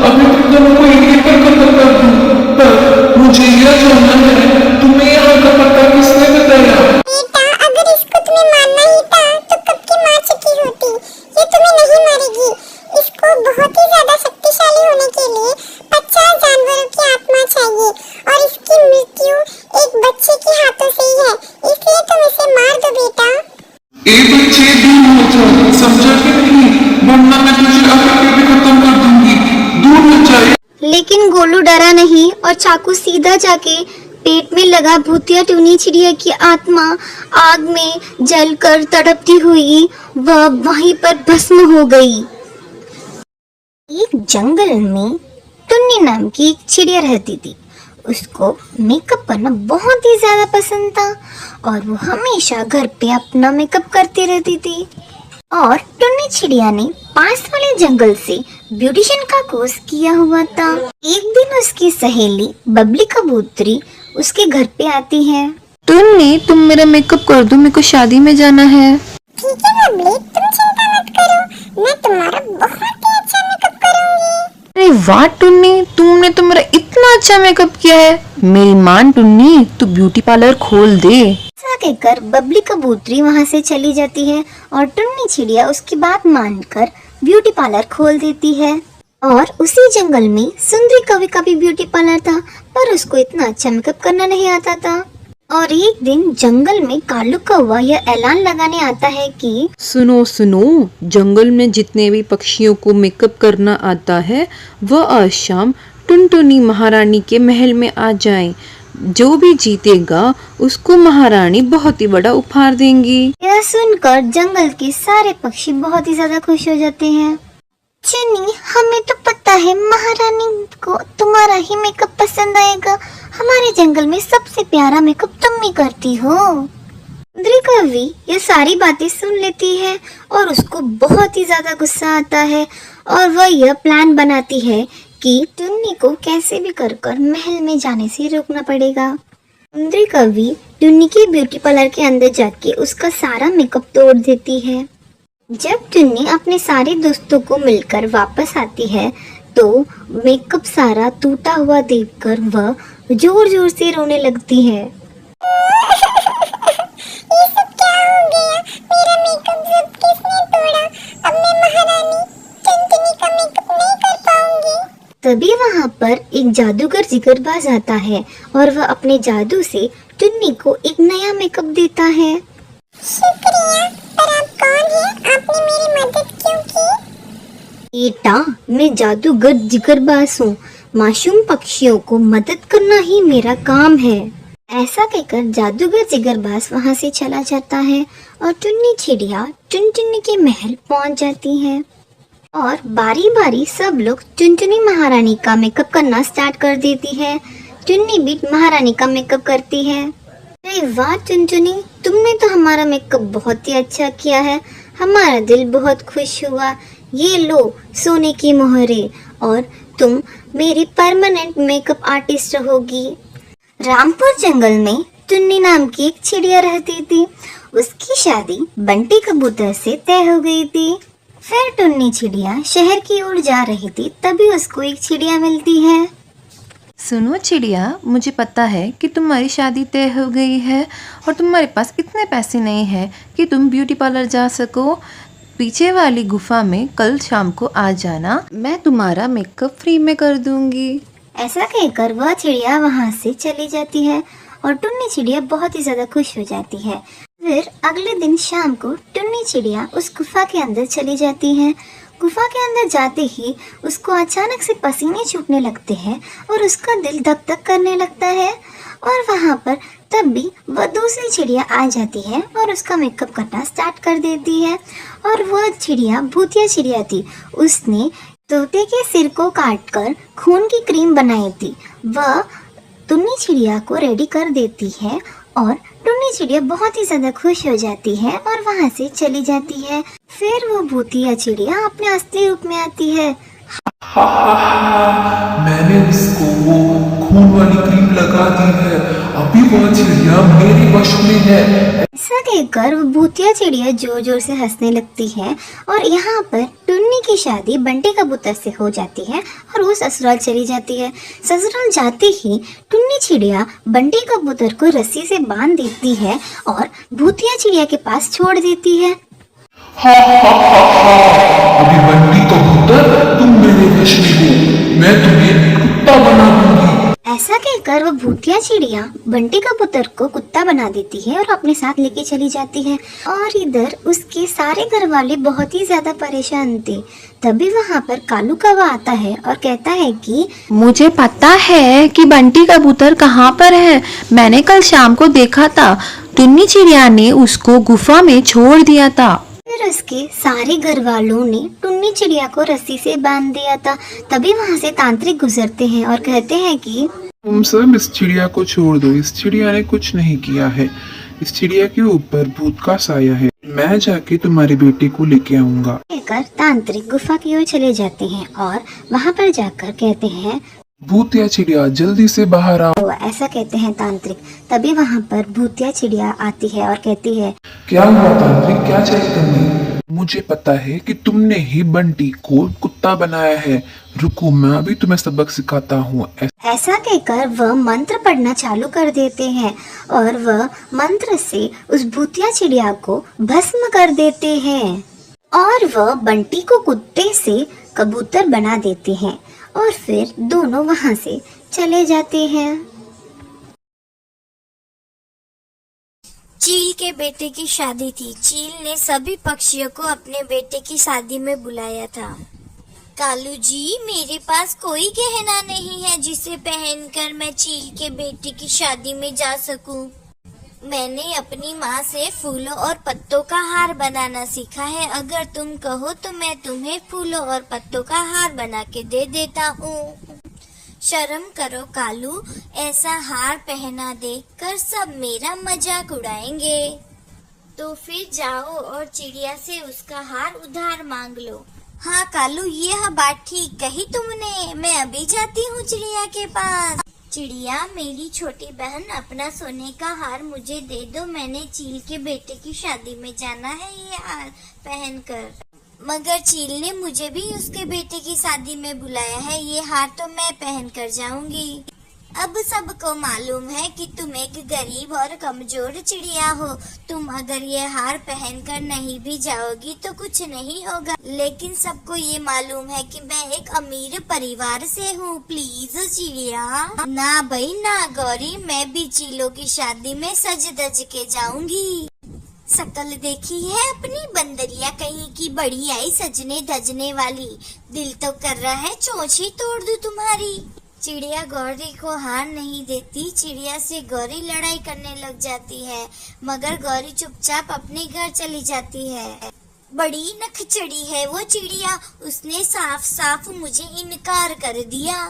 अभी तुम दोनों को एक पर खत्म कर दूं, पर मुझे यह जानना है तुम्हें यहाँ का पता किसने बताया। बेटा, अगर इसको तुम्हें मारना ही था तो कब की मार चुकी होती। ये तुम्हें नहीं मारेगी। इसको बहुत ही ज्यादा शक्तिशाली होने के लिए 50 जानवरों की आत्मा चाहिए और इसकी मृत्यु एक बच्चे के हाथों से ही है, इसलिए तुम इसे मार दो बेटा। एक बच्चे दूर हो जाओ, समझा कि नहीं, वरना मैं तुझे अकेले भी खत्म कर दूंगी। दूर हो जाए। लेकिन गोलू डरा नहीं और चाकू सीधा जाके पेट में लगा। भूतिया टूनी चिड़िया की आत्मा आग में जलकर तड़पती हुई वह वहीं पर भस्म हो गई। एक जंगल में टुन्नी नाम की एक चिड़िया रहती थी। उसको मेकअप करना बहुत ही ज्यादा पसंद था और वो हमेशा घर पे अपना मेकअप करती रहती थी। और टुन्नी चिड़िया ने पास वाले जंगल से ब्यूटिशियन का कोर्स किया हुआ था। एक दिन उसकी सहेली बबली कबूतरी उसके घर पे आती है। टुन्नी, तुम मेरा मेकअप कर दो, मेरे को शादी में जाना है। ठीक है बबली, तुम चिंता मत करो, मैं तुम्हारा बहुत ही अच्छा मेकअप करूंगी। अरे वाह टुन्नी, तुमने तो मेरा इतना अच्छा मेकअप किया है। मेरी मान टुन्नी, तू ब्यूटी पार्लर खोल दे। ऐसा कहकर बबली कबूतरी वहाँ से चली जाती है और टुन्नी चिड़िया उसकी बात मानकर ब्यूटी पार्लर खोल देती है। और उसी जंगल में सुंदरी कवि का भी ब्यूटी पार्लर था, पर उसको इतना अच्छा मेकअप करना नहीं आता था। और एक दिन जंगल में कालू कौवा यह ऐलान लगाने आता है कि सुनो सुनो, जंगल में जितने भी पक्षियों को मेकअप करना आता है वह आज शाम टुनटुनी महारानी के महल में आ जाएं। जो भी जीतेगा उसको महारानी बहुत ही बड़ा उपहार देंगी। यह सुनकर जंगल के सारे पक्षी बहुत ही ज्यादा खुश हो जाते हैं। चुन्नी, हमें तो पता है महारानी को तुम्हारा ही मेकअप पसंद आएगा। हमारे जंगल में सबसे प्यारा मेकअप तुम ही करती हो। सुंदरी कवि ये सारी बातें सुन लेती है और उसको बहुत ही ज्यादा गुस्सा आता है और वह यह प्लान बनाती है कि टुन्नी को कैसे भी कर महल में जाने से रोकना पड़ेगा। सुंदरी कवि टुन्नी के ब्यूटी पार्लर के अंदर जाके उसका सारा मेकअप तोड़ देती है। जब टुन्नी अपने सारे दोस्तों को मिलकर वापस आती है तो मेकअप सारा टूटा हुआ देखकर वह जोर जोर से रोने लगती है। ये सब क्या हो गया? मेरा मेकअप सब किसने तोड़ा? अब मैं महारानी टुनटुनी का मेकअप नहीं कर पाऊंगी। तभी वहाँ पर एक जादूगर जिगरबाज आता है और वह अपने जादू से टुन्नी को एक नया मेकअप देता है। शुक्रिया, पर आप कौन हैं? आपने मेरी मदद क्यों की? बेटा, मैं जादूगर जिगरबाज हूँ। मासूम पक्षियों को मदद करना ही मेरा काम है। ऐसा कहकर जादूगर जिगरबाज वहाँ से चला जाता है और टुन्नी चिड़िया टुनटुनी के महल पहुँच जाती है और बारी बारी सब लोग टुनटुनी महारानी का मेकअप करना स्टार्ट कर देती है। टुन्नी भी महारानी का मेकअप करती है। अरे वाह टुनटुनी, तुमने तो हमारा मेकअप बहुत ही अच्छा किया है। हमारा दिल बहुत खुश हुआ। ये लो सोने की मोहरे और तुम मेरी परमानेंट मेकअप आर्टिस्ट रहोगी। रामपुर जंगल में टुन्नी नाम की एक चिड़िया रहती थी। उसकी शादी बंटी कबूतर से तय हो गई थी। फिर टुन्नी चिड़िया शहर की ओर जा रही थी, तभी उसको एक चिड़िया मिलती है। सुनो चिड़िया, मुझे पता है कि तुम्हारी शादी तय हो गई है और तुम्हारे पास इतने पैसे नहीं हैं कि तुम ब्यूटी पार्लर जा सको। पीछे वाली गुफा में कल शाम को आ जाना, मैं तुम्हारा मेकअप फ्री में कर दूंगी। ऐसा कहकर वह चिड़िया वहाँ से चली जाती है और टुन्नी चिड़िया बहुत ही ज्यादा खुश हो जाती है। फिर अगले दिन शाम को टुन्नी चिड़िया उस गुफा के अंदर चली जाती है। गुफा के अंदर जाते ही उसको अचानक से पसीने छूटने लगते हैं और उसका दिल धक धक करने लगता है। और वहाँ पर तब भी वह दूसरी चिड़िया आ जाती है और उसका मेकअप करना स्टार्ट कर देती है। और वह चिड़िया भूतिया चिड़िया थी। उसने तोते के सिर को काटकर खून की क्रीम बनाई थी। वह टुन्नी चिड़िया को रेडी कर देती है और टुन्नी चिड़िया बहुत ही ज्यादा खुश हो जाती है और वहाँ से चली जाती है। फिर वो भूतिया चिड़िया अपने असली रूप में आती है। मैंने उसको वो खून वाली क्रीम लगा दी है, अभी वो चिड़िया मेरे वश में है। ऐसा कहकर वो भूतिया चिड़िया जोर जोर से हंसने लगती है और यहाँ पर टुन्नी की शादी बंटी कबूतर से हो जाती है और वो ससुराल चली जाती है। ससुराल जाते ही टुन्नी चिड़िया बंटी कबूतर को रस्सी से बांध देती है और भूतिया चिड़िया के पास छोड़ देती है। अभी बंटी कबूतर तुम मेरे वश में हो, मैं तुम्हें कुत्ता बना दूंगी। ऐसा कहकर वो भूतिया चिड़िया बंटी कबूतर को कुत्ता बना देती है और अपने साथ लेके चली जाती है। और इधर उसके सारे घर वाले बहुत ही ज्यादा परेशान थे। तभी वहाँ पर कालू कौवा आता है और कहता है कि मुझे पता है कि बंटी कबूतर कहाँ पर है। मैंने कल शाम को देखा था, टुन्नी चिड़िया ने उसको गुफा में छोड़ दिया था। फिर उसके सारे घर वालों ने टुन्नी चिड़िया को रस्सी से बांध दिया था। तभी वहाँ से तांत्रिक गुजरते हैं और कहते हैं कि तुम सब इस चिड़िया को छोड़ दो, इस चिड़िया ने कुछ नहीं किया है, इस चिड़िया के ऊपर भूत का साया है, मैं जाके तुम्हारी बेटी को लेके आऊंगा। कहकर तांत्रिक गुफा की ओर चले जाते हैं और वहाँ पर जाकर कहते हैं भूतिया चिड़िया जल्दी से बाहर आओ। तो ऐसा कहते हैं तांत्रिक। तभी वहाँ पर भूतिया चिड़िया आती है और कहती है क्या हुआ तांत्रिक, क्या चाहिए तुम्हें? मुझे पता है कि तुमने ही बंटी को कुत्ता बनाया है, रुको मैं अभी तुम्हें सबक सिखाता हूँ। ऐसा कहकर वह मंत्र पढ़ना चालू कर देते हैं और वह मंत्र से उस भूतिया चिड़िया को भस्म कर देते हैं और वह बंटी को कुत्ते से कबूतर बना देते हैं और फिर दोनों वहाँ से चले जाते हैं। चील के बेटे की शादी थी। चील ने सभी पक्षियों को अपने बेटे की शादी में बुलाया था। कालू जी, मेरे पास कोई गहना नहीं है जिसे पहनकर मैं चील के बेटे की शादी में जा सकूं। मैंने अपनी माँ से फूलों और पत्तों का हार बनाना सीखा है। अगर तुम कहो तो मैं तुम्हें फूलों और पत्तों का हार बना के दे देता हूँ। शर्म करो कालू, ऐसा हार पहना देकर सब मेरा मजाक उड़ाएंगे। तो फिर जाओ और चिड़िया से उसका हार उधार मांग लो। हाँ कालू, ये बात ठीक कही तुमने, मैं अभी जाती हूँ चिड़िया के पास। चिड़िया, मेरी छोटी बहन, अपना सोने का हार मुझे दे दो, मैंने चील के बेटे की शादी में जाना है ये हार पहनकर। मगर चील ने मुझे भी उसके बेटे की शादी में बुलाया है, ये हार तो मैं पहन कर जाऊंगी। अब सबको मालूम है कि तुम एक गरीब और कमजोर चिड़िया हो। तुम अगर ये हार पहनकर नहीं भी जाओगी तो कुछ नहीं होगा, लेकिन सबको ये मालूम है कि मैं एक अमीर परिवार से हूँ। प्लीज चिड़िया। ना भाई ना गौरी, मैं भी चीलों की शादी में सज धज के जाऊंगी। शकल देखी है अपनी, बंदरिया कहीं की बड़ी आई सजने धजने वाली। दिल तो कर रहा है चोंच ही तोड़ दूं तुम्हारी। चिड़िया गौरी को हार नहीं देती। चिड़िया से गौरी लड़ाई करने लग जाती है, मगर गौरी चुपचाप अपने घर चली जाती है। बड़ी नखचड़ी है वो चिड़िया, उसने साफ साफ मुझे इनकार कर दिया।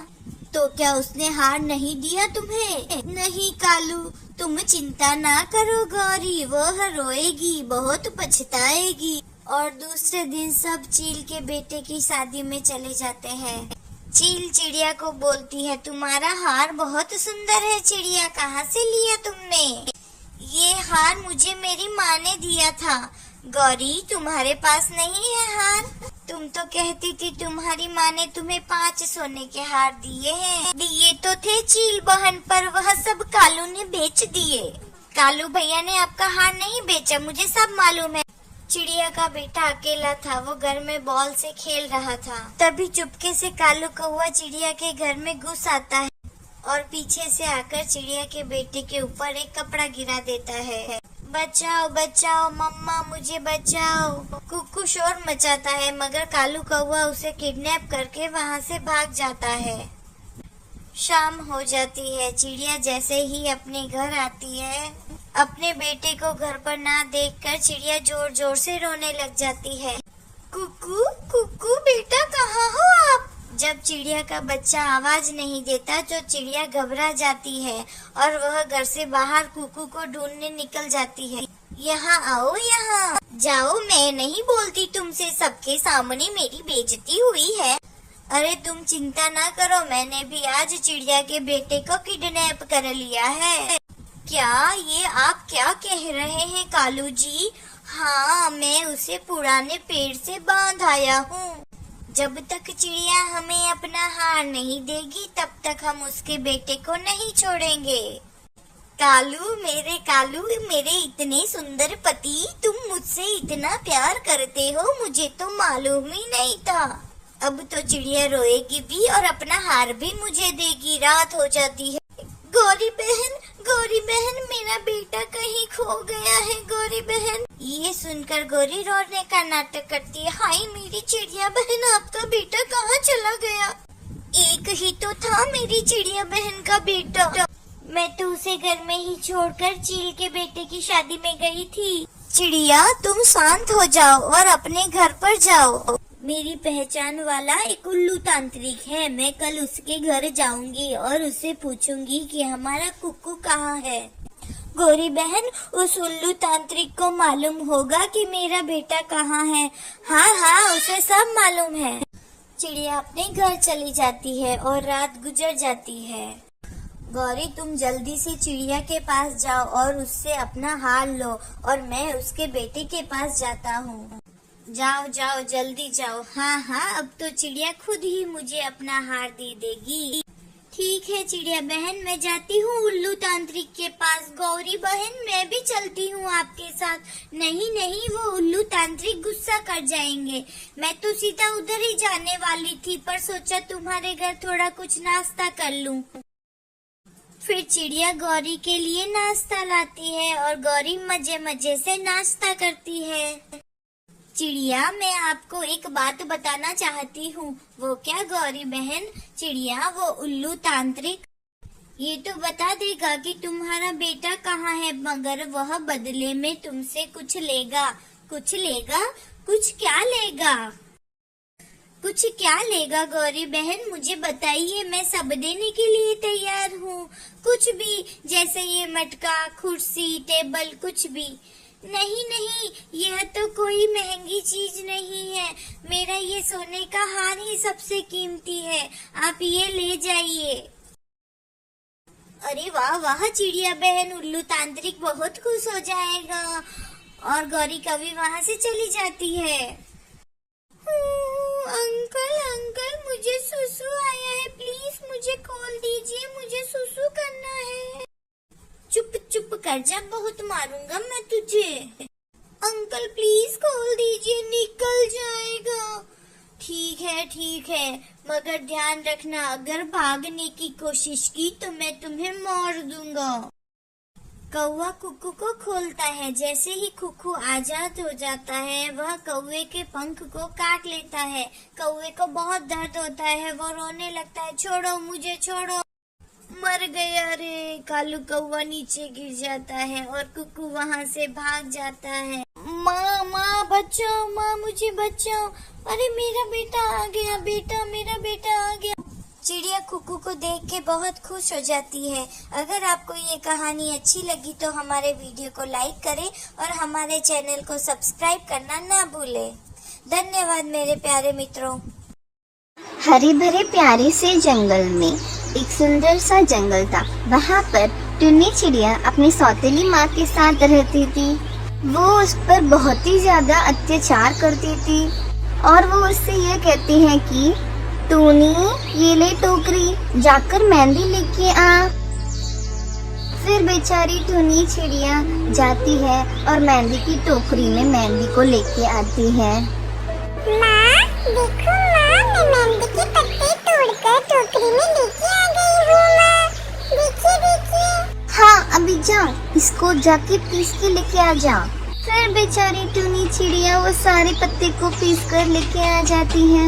तो क्या उसने हार नहीं दिया तुम्हें? नहीं कालू, तुम चिंता ना करो गौरी, वह रोएगी, बहुत पछताएगी। और दूसरे दिन सब चील के बेटे की शादी में चले जाते हैं। चील चिड़िया को बोलती है, तुम्हारा हार बहुत सुंदर है चिड़िया, कहाँ से लिया तुमने? ये हार मुझे मेरी माँ ने दिया था। गौरी, तुम्हारे पास नहीं है हार? तुम तो कहती थी तुम्हारी माँ ने तुम्हें 5 सोने के हार दिए हैं। दिए तो थे चील बहन, पर वह सब कालू ने बेच दिए। कालू भैया ने आपका हार नहीं बेचा, मुझे सब मालूम है। चिड़िया का बेटा अकेला था। वो घर में बॉल से खेल रहा था। तभी चुपके से कालू कौवा चिड़िया के घर में घुस आता है और पीछे से आकर चिड़िया के बेटे के ऊपर एक कपड़ा गिरा देता है। बचाओ बचाओ मम्मा, मुझे बचाओ। कुक्कू शोर मचाता है, मगर कालू कौवा उसे किडनैप करके वहाँ से भाग जाता है। शाम हो जाती है। चिड़िया जैसे ही अपने घर आती है, अपने बेटे को घर पर ना देखकर चिड़िया जोर जोर से रोने लग जाती है। कुक्कू कुक्कू बेटा कहाँ हो आप? जब चिड़िया का बच्चा आवाज नहीं देता तो चिड़िया घबरा जाती है और वह घर से बाहर कुक्कू को ढूंढने निकल जाती है। यहाँ आओ, यहाँ जाओ, मैं नहीं बोलती तुमसे, सबके सामने मेरी बेइज्जती हुई है। अरे तुम चिंता ना करो, मैंने भी आज चिड़िया के बेटे को किडनैप कर लिया है। क्या ये आप क्या कह रहे हैं कालू जी? हाँ, मैं उसे पुराने पेड़ से बांध आया हूँ। जब तक चिड़िया हमें अपना हार नहीं देगी तब तक हम उसके बेटे को नहीं छोड़ेंगे। कालू, मेरे इतने सुंदर पति, तुम मुझसे इतना प्यार करते हो, मुझे तो मालूम ही नहीं था। अब तो चिड़िया रोएगी भी और अपना हार भी मुझे देगी। रात हो जाती है। गौरी बहन, मेरा बेटा कहीं खो गया है। गौरी बहन, ये सुनकर गौरी रोने का नाटक करती है। हाय मेरी चिड़िया बहन, आपका बेटा कहाँ चला गया? एक ही तो था मेरी चिड़िया बहन का बेटा। मैं तो उसे घर में ही छोड़कर चील के बेटे की शादी में गई थी। चिड़िया, तुम शांत हो जाओ और अपने घर पर जाओ। मेरी पहचान वाला एक उल्लू तांत्रिक है। मैं कल उसके घर जाऊंगी और उससे पूछूंगी कि हमारा कुक्कू कहाँ है। गौरी बहन, उस उल्लू तांत्रिक को मालूम होगा कि मेरा बेटा कहाँ है। हाँ, उसे सब मालूम है। चिड़िया अपने घर चली जाती है और रात गुजर जाती है। गौरी, तुम जल्दी से चिड़िया के पास जाओ और उससे अपना हाल लो और मैं उसके बेटे के पास जाता हूँ। जाओ, जल्दी जाओ। हाँ, अब तो चिड़िया खुद ही मुझे अपना हार दे देगी। ठीक है चिड़िया बहन, मैं जाती हूँ उल्लू तांत्रिक के पास। गौरी बहन, मैं भी चलती हूँ आपके साथ। नहीं, वो उल्लू तांत्रिक गुस्सा कर जाएंगे। मैं तो सीधा उधर ही जाने वाली थी, पर सोचा तुम्हारे घर थोड़ा कुछ नाश्ता कर लूँ। फिर चिड़िया गौरी के लिए नाश्ता लाती है और गौरी मजे मजे से नाश्ता करती है। चिड़िया, मैं आपको एक बात बताना चाहती हूँ। वो क्या गौरी बहन? चिड़िया, वो उल्लू तांत्रिक ये तो बता देगा कि तुम्हारा बेटा कहाँ है, मगर वह बदले में तुमसे कुछ लेगा। कुछ क्या लेगा गौरी बहन? मुझे बताइए, मैं सब देने के लिए तैयार हूँ। कुछ भी, जैसे ये मटका, कुर्सी, टेबल, कुछ भी। नहीं, यह तो कोई महंगी चीज नहीं है। मेरा ये सोने का हार ही सबसे कीमती है। आप ये ले जाइए। अरे वाह चिड़िया बहन, उल्लू तांत्रिक बहुत खुश हो जाएगा। और गौरी कभी वहाँ से चली जाती है। अंकल, मुझे सुसु आया है, प्लीज मुझे खोल दीजिए, मुझे सुसु करना है। चुप कर जा, बहुत मारूंगा मैं तुझे। अंकल प्लीज खोल दीजिए, निकल जाएगा। ठीक है, मगर ध्यान रखना, अगर भागने की कोशिश की तो मैं तुम्हें मार दूंगा। कौवा कुक्कू को खोलता है। जैसे ही कुक्कू आजाद हो जाता है, वह कौवे के पंख को काट लेता है। कौवे को बहुत दर्द होता है, वो रोने लगता है, छोड़ो मुझे, छोड़ो। मर गया रे। कालू कौवा नीचे गिर जाता है और कुक्कू वहाँ से भाग जाता है। माँ बचाओ, माँ मुझे बचाओ। अरे मेरा बेटा आ गया, मेरा बेटा आ गया। चिड़िया कुक्कू को देख के बहुत खुश हो जाती है। अगर आपको ये कहानी अच्छी लगी तो हमारे वीडियो को लाइक करें और हमारे चैनल को सब्सक्राइब करना ना भूलें। धन्यवाद मेरे प्यारे मित्रों। हरे भरे प्यारे से जंगल में एक सुंदर सा जंगल था। वहाँ पर टुन्नी चिड़िया अपनी सौतेली माँ के साथ रहती थी। वो उस पर बहुत ही ज्यादा अत्याचार करती थी और वो उससे ये कहती है कि टूनी, ये ले टोकरी, जाकर मेहंदी लेके आ। फिर बेचारी टुनी चिड़िया जाती है और मेहंदी की टोकरी में मेहंदी को लेके आती है। माँ देखो माँ, मैं मेहंदी के पत्ते तोड़कर टोकरी में लेके आ गई हूँ माँ। देखिए देखिए। हाँ अभी जाओ, इसको जाके पीस के लेके आ जाओ। फिर बेचारी टुनी चिड़िया वो सारे पत्ते को पीस कर लेके आ जाती है।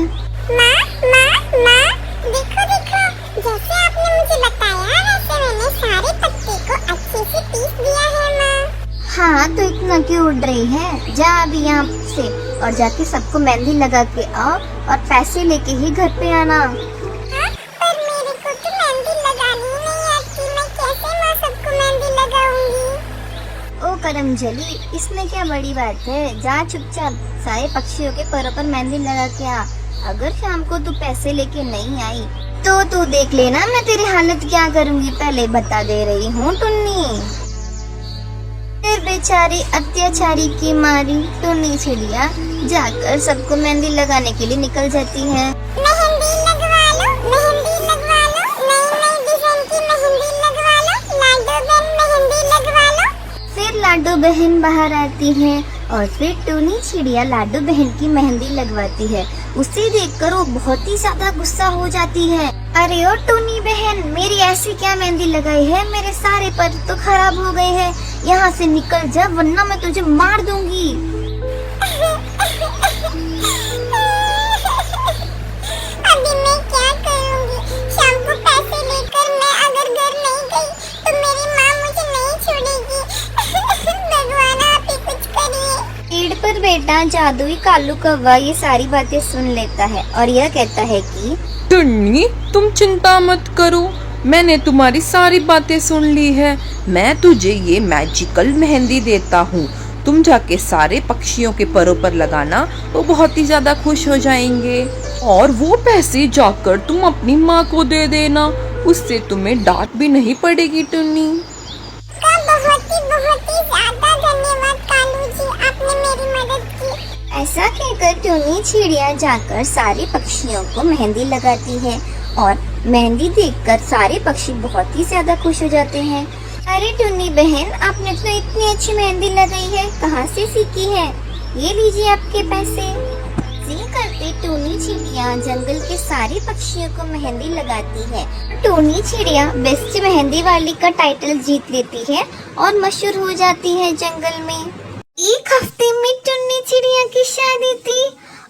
माँ माँ माँ देखो देखो, जैसे आपने मुझे बताया वैसे मैंने सारे पत्ते को अच्छे से पीस दिया है माँ। हाँ तो इतना क्यों उड़ रही है, जा अभी यहाँ से और जाके सबको मेहंदी लगा के आओ और पैसे लेके ही घर पे आना। हाँ, पर मेरे को तो मेहंदी लगानी ही नहीं आती, मैं कैसे माँ सबको मेहंदी लगाऊंगी? ओ करमजली, इसमें क्या बड़ी बात है, जा चुपचाप सारे पक्षियों के पैरों पर मेहंदी लगा के आ। अगर शाम को तू पैसे लेके नहीं आई तो तू देख लेना मैं तेरी हालत क्या करूँगी, पहले बता दे रही हूँ टुन्नी। फिर बेचारी अत्याचारी की मारी टुनी चिड़िया जाकर सबको मेहंदी लगाने के लिए निकल जाती है। मेहंदी लगवा लो, मेहंदी लगवा लो, नई नई डिजाइन की मेहंदी लगवा लो, लाडो बहन मेहंदी लगवा लो। फिर लाडो बहन बाहर आती है और फिर टुनी चिड़िया लाडो बहन की मेहंदी लगवाती है। उसे देखकर वो बहुत ही ज्यादा गुस्सा हो जाती है। अरे ओ टुनी बहन, मेरी ऐसी क्या मेहंदी लगाई है, मेरे सारे पर तो खराब हो गए हैं। यहाँ से निकल जा वरना मैं तुझे मार दूंगी। अभी मैं क्या करूंगी? शाम को पैसे लेकर मैं अगर घर नहीं गई तो मेरी माँ मुझे नहीं छोड़ेगी। भगवान आप ही कुछ करिए। पेड़ पर बेटा जादुई कालू कौवा ये सारी बातें सुन लेता है और यह कहता है कि टुन्नी तुम चिंता मत करो, मैंने तुम्हारी सारी बातें सुन ली है। मैं तुझे ये मैजिकल मेहंदी देता हूँ, तुम जाके सारे पक्षियों के परों पर लगाना, वो बहुत ही ज्यादा खुश हो जाएंगे। और वो पैसे जाकर तुम अपनी माँ को दे देना, उससे तुम्हें डांट भी नहीं पड़ेगी टुन्नी। बहुत ही ज्यादा धन्यवाद कालू जी, आपने मेरी मदद की। ऐसा कहकर टुनी चिड़िया जाकर सारे पक्षियों को मेहंदी लगाती है और मेहंदी देखकर सारे पक्षी बहुत ही ज्यादा खुश हो जाते हैं। अरे टुनी बहन, आपने तो इतनी अच्छी मेहंदी लगाई है, कहाँ से सीखी है? ये लीजिए आपके पैसे। जी करते टुनी चिड़िया जंगल के सारे पक्षियों को मेहंदी लगाती है। टुनी चिड़िया बेस्ट मेहंदी वाली का टाइटल जीत लेती है और मशहूर हो जाती है जंगल में। एक हफ्ते में टुन्नी चिड़िया की शादी थी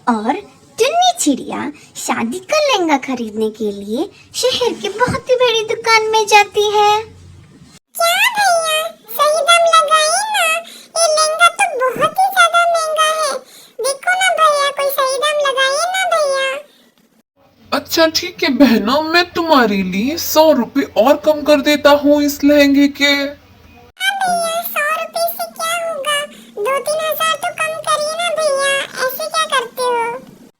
और टुन्नी चिड़िया शादी का लहंगा खरीदने के लिए शहर की बहुत ही बड़ी दुकान में जाती है। क्या भैया, सही दाम लगाइए ना, ये लहंगा तो बहुत ही ज्यादा महंगा है। देखो ना भैया, कोई सही दाम लगाइए ना भैया। अच्छा ठीक है बहनों, मैं तुम्हारे लिए 100 रुपए और कम कर देता हूँ इस लहंगे के। भैया 100 रुपए से क्या होगा, 2-3 हजार तो कम करिए ना भैया, ऐसे क्या करते हो?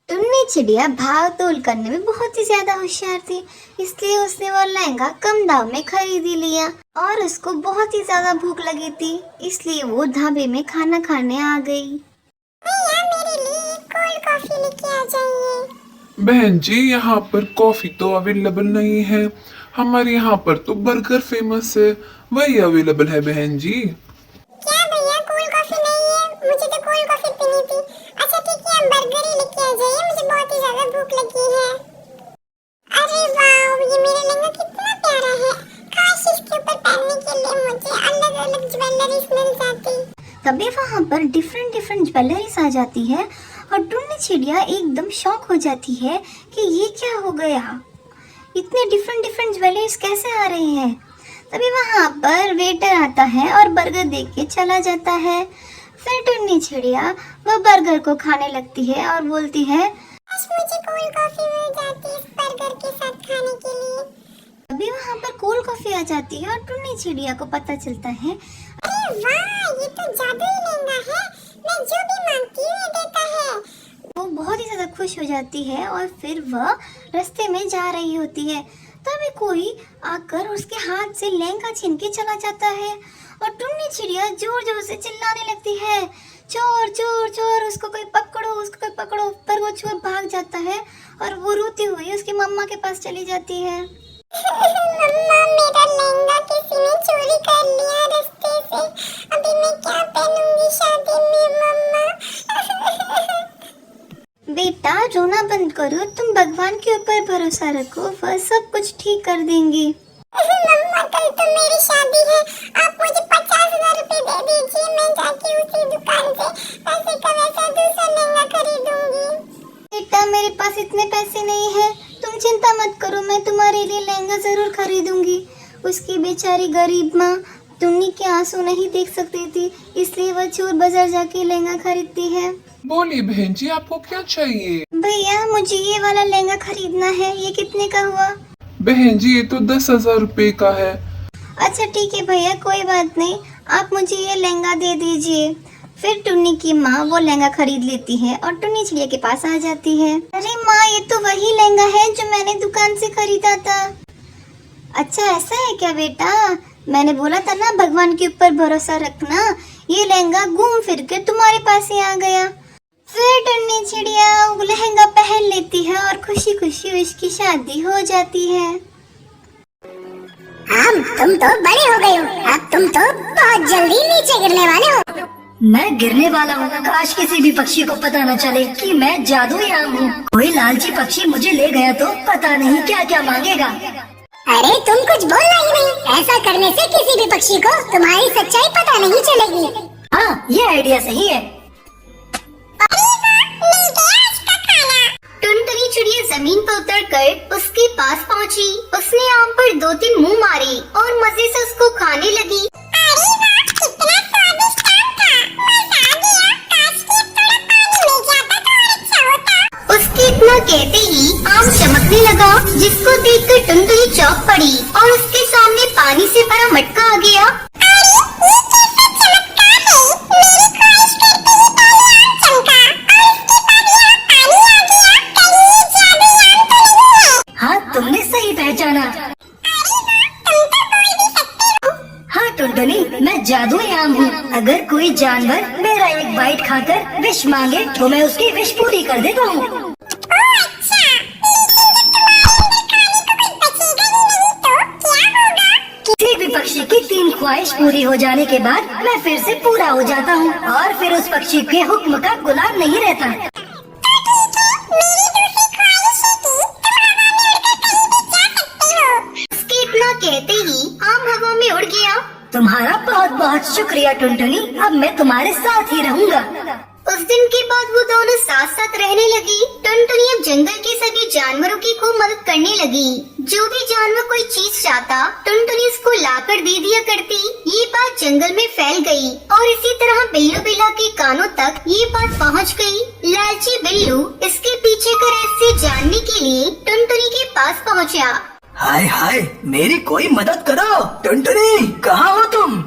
टुन्नी चिड़िया भाव तोल करने में बहुत ही ज्यादा होशियार थी, इसलिए उसने वो लहंगा कम दाम में खरीद ही लिया। और उसको बहुत ही ज्यादा भूख लगी थी, इसलिए वो ढाबे में खाना खाने आ गई। भैया मेरे लिए एक कोल्ड कॉफी लेके आ जाइए। बहन जी यहाँ पर कॉफी तो अवेलेबल नहीं है, हमारे यहाँ पर तो बर्गर फेमस है, वही अवेलेबल है बहन जी। क्या भैया कोल्ड कॉफी नहीं है? मुझे तो कोल्ड कॉफी पीनी थी। अच्छा ठीक है, आप बर्गर ही लेके आ जाइए, मुझे बहुत ही ज्यादा भूख लगी है। अरे वाह, ये मेरा लहंगा कितना प्यारा है, काश इसके ऊपर पहनने के लिए मुझे अलग अलग ज्वेलरीज मिल जाती। तभी वहाँ पर डिफरेंट ज्वेलरीज आ जाती है और टुन्नी चिड़िया एकदम शॉक हो जाती है कि ये क्या हो गया, इतने डिफरेंट ज्वेलरीज कैसे आ रहे हैं। तभी वहाँ पर वेटर आता है और बर्गर देख के चला जाता है। फिर टुन्नी चिड़िया वह बर्गर को खाने लगती है और बोलती है काश मुझे कोल्ड कॉफी मिल जाती इस बर्गर के साथ खाने के लिए। तभी वहाँ पर कोल्ड कॉफी आ जाती है और टुन्नी चिड़िया को पता चलता है। अरे वाह, ये तो जादुई लहंगा है, मैं जो भी मांगती हूँ ये देता है। वो बहुत ही ज्यादा खुश हो जाती है और फिर वह रास्ते में जा रही होती है। तभी कोई आकर उसके हाथ से लहंगा छीन के चला जाता है और टुन्नी चिड़िया जोर जोर से चिल्लाने लगती है, चोर चोर चोर, उसको कोई पकड़ो, उसको कोई पकड़ो। पर वो चोर भाग जाता है और वो रोती हुई उसकी मम्मा के पास चली जाती है। मम्मा मेरा लहंगा किसी ने चोरी कर लिया रास्ते से। अभी मैं क्या पहनूंगी शादी में मम्मा? बेटा रोना बंद करो, तुम भगवान के ऊपर भरोसा रखो, वह सब कुछ ठीक कर देंगे। मम्मा कल तो मेरी शादी है, आप मुझे 50,000 रुपए दे दीजिए, मैं जाके उसी दुकान से पैसे का वैसा दूसरा लहंगा खरीदूंगी। बेटा मेरे पास इतने पैसे नहीं है, तुम चिंता मत करो, मैं तुम्हारे लिए लहंगा जरूर खरीदूंगी। उसकी बेचारी गरीब माँ टुन्नी के आंसू नहीं देख सकती थी, इसलिए वह चोर बाजार जाके लहंगा खरीदती है। बोलिए बहन जी, आपको क्या चाहिए? भैया मुझे ये वाला लहंगा खरीदना है, ये कितने का हुआ? बहन जी ये तो 10,000 रुपए का है। अच्छा ठीक है भैया, कोई बात नहीं, आप मुझे ये लहंगा दे दीजिए। फिर टुन्नी की माँ वो लहंगा खरीद लेती है और टुन्नी चिड़िया के पास आ जाती है। अरे माँ ये तो वही लहंगा है जो मैंने दुकान से खरीदा था। अच्छा ऐसा है क्या बेटा, मैंने बोला था ना भगवान के ऊपर भरोसा रखना, ये लहंगा घूम फिर के तुम्हारे पास ही आ गया। फिर टुन्नी चिड़िया वो लहंगा पहन लेती है और खुशी खुशी उसकी शादी हो जाती है। तुम तो बड़े हो गए हो, अब तुम तो बहुत जल्दी नीचे गिरने वाले हो। मैं गिरने वाला हूँ, काश किसी भी पक्षी को पता न चले कि मैं जादूयाम हूँ। कोई लालची पक्षी मुझे ले गया तो पता नहीं क्या क्या मांगेगा। अरे तुम कुछ बोलना ही नहीं, ऐसा करने से किसी भी पक्षी को तुम्हारी सच्चाई पता नहीं चलेगी। हाँ ये आइडिया सही है। टुनटुनी चिड़िया जमीन पर उतरकर उसके पास पहुंची। उसने आम पर 2-3 मुंह मारे और मजे से उसको खाने लगी। उसके इतना कहते ही आम चमकने लगा, जिसको देखकर टुनटुनी चौंक पड़ी और उसके सामने पानी से भरा मटका आ गया। हाँ तुमने सही पहचाना। हाँ टुनटुनी मैं जादूयाम हूँ। अगर कोई जानवर मेरा एक बाइट खाकर विश मांगे तो मैं उसकी विश पूरी कर देता हूँ। किसी भी पक्षी की 3 ख्वाहिश पूरी हो जाने के बाद मैं फिर से पूरा हो जाता हूँ और फिर उस पक्षी के हुक्म का गुलाम नहीं रहता। उसके इतना कहते ही आम हवा में उड़ गया। तुम्हारा बहुत बहुत शुक्रिया टुनटुनी, अब मैं तुम्हारे साथ ही रहूँगा। उस दिन के बाद वो दोनों साथ साथ रहने लगी। टुनटुनी अब जंगल के सभी जानवरों की खूब मदद करने लगी। जो भी जानवर कोई चीज चाहता टुनटुनी उसको लाकर दे दिया करती। ये बात जंगल में फैल गई और इसी तरह बिल्लू बिल्ला के कानों तक ये बात पहुंच गई। लालची बिल्लू इसके पीछे का रहस्य जानने के लिए टुनटुनी के पास पहुंचा। हाय हाय मेरी कोई मदद करो। टुनटुनी कहाँ हो तुम?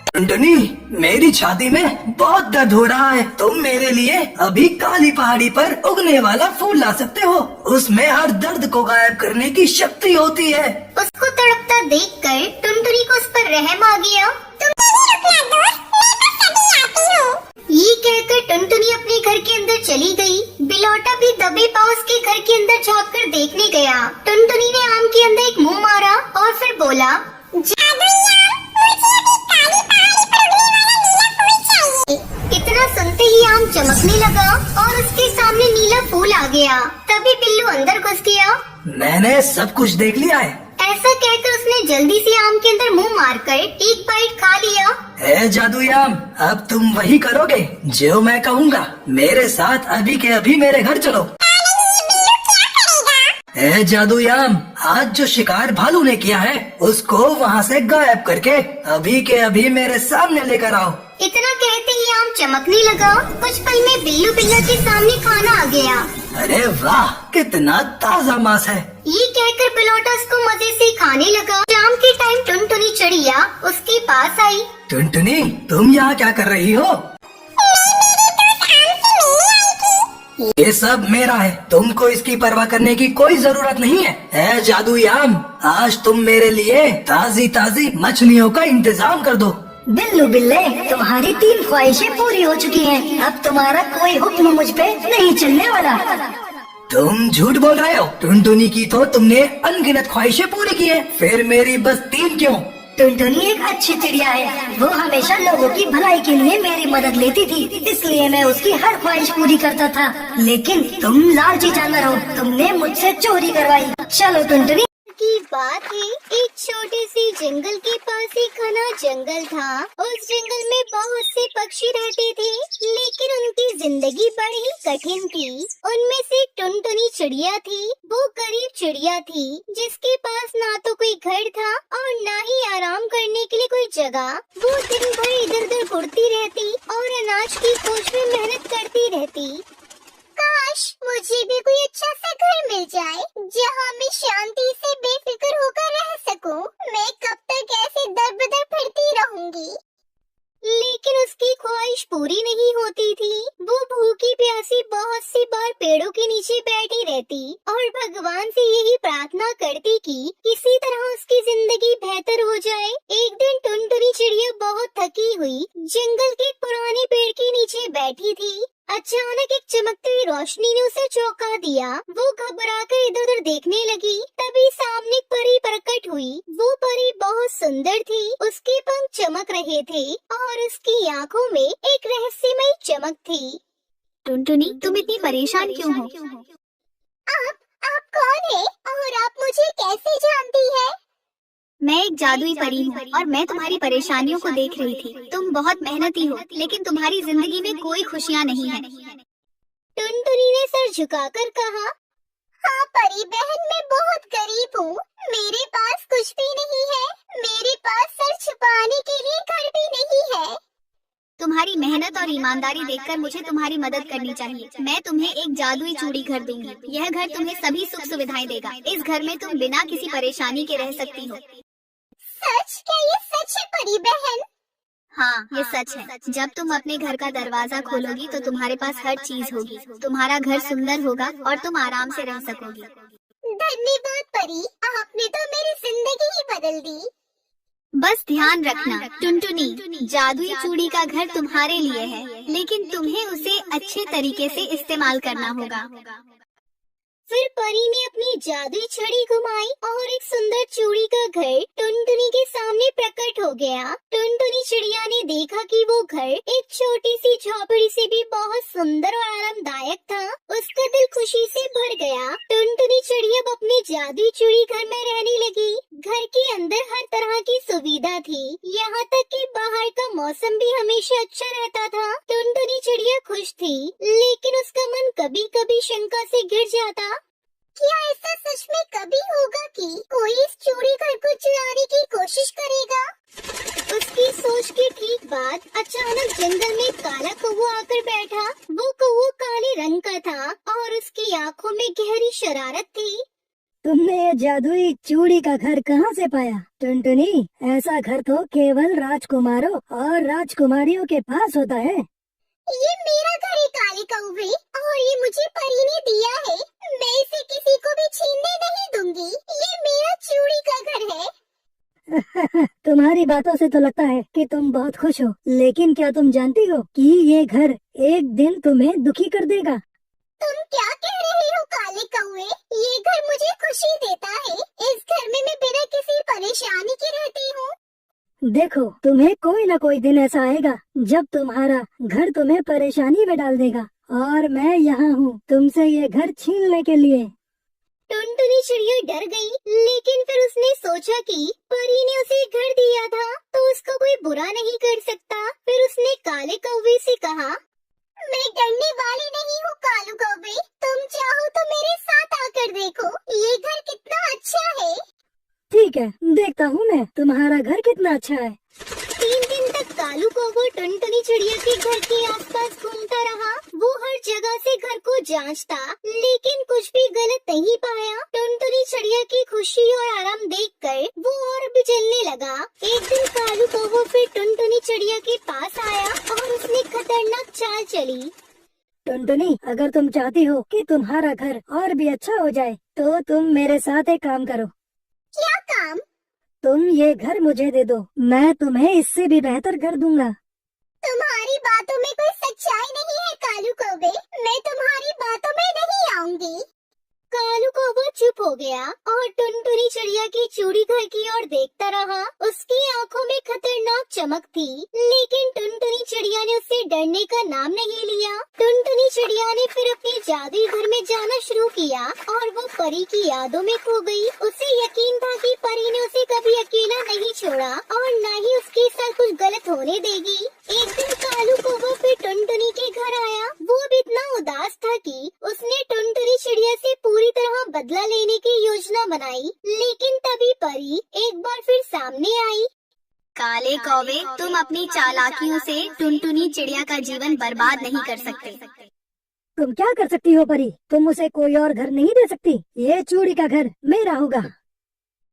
टुनटुनी मेरी छाती में बहुत दर्द हो रहा है, तुम मेरे लिए अभी काली पहाड़ी पर उगने वाला फूल ला सकते हो, उसमें हर दर्द को गायब करने की शक्ति होती है। उसको तड़पता देखकर टुनटुनी को उस पर रहम आ गया। ये कहकर टुनटुनी अपने घर के अंदर चली गई। बिलौटा भी दबे पांव उसके घर के अंदर झाँक कर देखने गया। टुनटुनी ने आम के अंदर एक मुंह मारा और फिर बोला, इतना सुनते ही आम चमकने लगा और उसके सामने नीला फूल आ गया। तभी बिल्लू अंदर घुस गया। मैंने सब कुछ देख लिया है। ऐसा कहकर उसने जल्दी से आम के अंदर मुंह मारकर एक बाइट खा लिया। ए जादूयाम, अब तुम वही करोगे जो मैं कहूँगा। मेरे साथ अभी के अभी मेरे घर चलो। ए जादूयाम, आज जो शिकार भालू ने किया है उसको वहाँ से गायब करके अभी के अभी मेरे सामने लेकर आओ। इतना कहते ही आम चमकने लगा। कुछ पल में बिल्लू बिल्ला के सामने खाना आ गया। अरे वाह, कितना ताज़ा मांस है। ये कहकर बिलौटा उसको मजे से खाने लगा। शाम के टाइम टुनटुनी चिड़िया उसके पास आई। टुनटुनी तुम यहाँ क्या कर रही हो? ये सब मेरा है, तुमको इसकी परवाह करने की कोई जरूरत नहीं है। ए जादूयाम, आज तुम मेरे लिए ताजी ताजी मछलियों का इंतजाम कर दो। बिल्लू बिल्ले तुम्हारी 3 ख्वाहिशें पूरी हो चुकी हैं, अब तुम्हारा कोई हुक्म मुझ पे नहीं चलने वाला। तुम झूठ बोल रहे हो। टुनटुनी की तो तुमने अनगिनत ख्वाहिशें पूरी की है, फिर मेरी बस 3 क्यों? टुनटुनी एक अच्छी चिड़िया है, वो हमेशा लोगों की भलाई के लिए मेरी मदद लेती थी, इसलिए मैं उसकी हर ख्वाहिश पूरी करता था। लेकिन तुम लालची जानवर हो, तुमने मुझसे चोरी करवाई। चलो टुनटुनी। की बात है, एक छोटे से जंगल के पास एक घना जंगल था। उस जंगल में बहुत से पक्षी रहते थे, लेकिन उनकी जिंदगी बड़ी ही कठिन थी। उनमें से एक टुनटुनी चिड़िया थी। वो गरीब चिड़िया थी, जिसके पास ना तो कोई घर था और ना ही आराम करने के लिए कोई जगह। वो दिन भर इधर उधर उड़ती रहती और अनाज की खोज में मेहनत करती रहती। काश मुझे भी कोई अच्छा सा घर मिल जाए, जहाँ मैं शांति से बेफिक्र होकर रह सकूं। मैं कब तक ऐसे दर बदर फिरती रहूंगी। लेकिन उसकी ख्वाहिश पूरी नहीं होती थी। वो भूखी प्यासी बहुत सी बार पेड़ों के नीचे बैठी रहती और भगवान से यही प्रार्थना करती कि किसी तरह उसकी जिंदगी बेहतर हो जाए। एक दिन टुनटुनी चिड़िया बहुत थकी हुई जंगल के एक पुराने पेड़ के नीचे बैठी थी। अचानक एक चमकती हुई रोशनी ने उसे चौंका दिया। वो घबराकर इधर उधर देखने लगी। तभी सामने एक परी प्रकट हुई। वो परी बहुत सुंदर थी, उसके पंख चमक रहे थे और उसकी आंखों में एक रहस्यमयी चमक थी। टुनटुनी, तुम इतनी परेशान क्यों हो? आप कौन है और आप मुझे कैसे जानती है? मैं एक जादुई परी हूँ और मैं तुम्हारी परेशानियों को देख रही थी। तुम बहुत मेहनती हो, लेकिन तुम्हारी जिंदगी में कोई खुशियाँ नहीं है। टुनटुनी ने सर झुकाकर कहा, हाँ परी बहन, मैं बहुत गरीब हूँ। मेरे पास कुछ भी नहीं है। मेरे पास सर छुपाने के लिए घर भी नहीं है। तुम्हारी मेहनत और ईमानदारी देखकर मुझे तुम्हारी मदद करनी चाहिए। मैं तुम्हें एक जादुई चूड़ी घर दूंगी। यह घर तुम्हें सभी सुख सुविधाएं देगा। इस घर में तुम बिना किसी परेशानी के रह सकती हो। सच? क्या ये सच है परी बहन? हाँ, ये सच है। जब तुम अपने घर का दरवाजा खोलोगी तो तुम्हारे पास हर चीज होगी। तुम्हारा घर सुंदर होगा और तुम आराम से रह सकोगी। धन्यवाद परी, आपने तो मेरी जिंदगी ही बदल दी। बस ध्यान रखना टुनटुनी, जादुई चूड़ी का घर तुम्हारे लिए है, लेकिन तुम्हें उसे अच्छे तरीके से इस्तेमाल करना होगा। फिर परी ने अपनी जादुई छड़ी घुमाई और एक सुंदर चूड़ी का घर टुनटुनी के सामने प्रकट हो गया। टुनटुनी चिड़िया ने देखा कि वो घर एक छोटी सी झोपड़ी से भी बहुत सुंदर और आरामदायक था। उसका दिल खुशी से भर गया। टुनटुनी चिड़िया अब अपने जादुई चूड़ी घर में रहने लगी। घर के अंदर हर तरह की सुविधा थी, यहाँ तक कि बाहर का मौसम भी हमेशा अच्छा रहता था। टुनटुनी चिड़िया खुश थी, लेकिन उसका मन कभी कभी शंका से घिर जाता। क्या ऐसा सच में कभी होगा कि कोई इस चूड़ी घर को चुराने की कोशिश करेगा? उसकी सोच के ठीक बाद अचानक जंगल में काला कौवा आकर बैठा। वो कौवा काले रंग का था और उसकी आंखों में गहरी शरारत थी। तुमने ये जादुई चूड़ी का घर कहाँ से पाया टुनटुनी? ऐसा घर तो केवल राजकुमारों और राजकुमारियों के पास होता है। ये मेरा घर है काले कौवे, और ये मुझे परी ने दिया है। मैं इसे किसी को भी छीनने नहीं दूंगी। ये मेरा चूड़ी का घर है। तुम्हारी बातों से तो लगता है कि तुम बहुत खुश हो, लेकिन क्या तुम जानती हो कि ये घर एक दिन तुम्हें दुखी कर देगा? तुम क्या कह रहे हो काले कौवे? ये घर मुझे खुशी देता है। इस घर में मैं बिना किसी परेशानी के रहती हूँ। देखो, तुम्हें कोई न कोई दिन ऐसा आएगा जब तुम्हारा घर तुम्हें परेशानी में डाल देगा, और मैं यहाँ हूँ तुमसे ये घर छीनने के लिए। टुनटुनी चिड़िया डर गई, लेकिन फिर उसने सोचा कि परी ने उसे घर दिया था तो उसका कोई बुरा नहीं कर सकता। फिर उसने काले कौवे से कहा, मैं डरने वाली नहीं हूँ कालू कौवे। तुम चाहो तो मेरे साथ आकर देखो, ये घर कितना अच्छा है। ठीक है, देखता हूँ मैं तुम्हारा घर कितना अच्छा है। 3 दिन तक कालू कौवा टुनटुनी चिड़िया के घर के आसपास घूमता रहा। वो हर जगह से घर को जांचता, लेकिन कुछ भी गलत नहीं पाया। टुनटुनी चिड़िया की खुशी और आराम देखकर वो और भी जलने लगा। एक दिन कालू कौवा फिर टुनटुनी चिड़िया के पास आया और उसने खतरनाक चाल चली। टुनटुनी, अगर तुम चाहती हो कि तुम्हारा घर और भी अच्छा हो जाए, तो तुम मेरे साथ एक काम करो। क्या काम? तुम ये घर मुझे दे दो, मैं तुम्हें इससे भी बेहतर घर दूंगा। तुम्हारी बातों में कोई सच्चाई नहीं है कालू कौवे। मैं तुम्हारी बातों में नहीं आऊंगी। हो गया और टुनटुनी चिड़िया की चूड़ी घर की ओर देखता रहा। उसकी आंखों में खतरनाक चमक थी, लेकिन टुनटुनी चिड़िया ने उससे डरने का नाम नहीं लिया। टुनटुनी चिड़िया ने फिर अपने जादुई घर में जाना शुरू किया और वो परी की यादों में खो गई। उसे यकीन था कि परी ने उसे कभी अकेला नहीं छोड़ा और न ही उसके साथ कुछ गलत होने देगी। एक दिन कालू कौवा फिर टुनटुनी के घर आया। वो भी इतना उदास था कि उसने टुनटुनी चिड़िया से पूरी तरह बदला लेने की योजना बनाई, लेकिन तभी परी एक बार फिर सामने आई। काले कौवे, तुम अपनी चालाकियों से टुनटुनी चिड़िया का जीवन बर्बाद नहीं कर सकते। तुम क्या कर सकती हो परी? तुम उसे कोई और घर नहीं दे सकती। ये चूड़ी का घर मेरा होगा।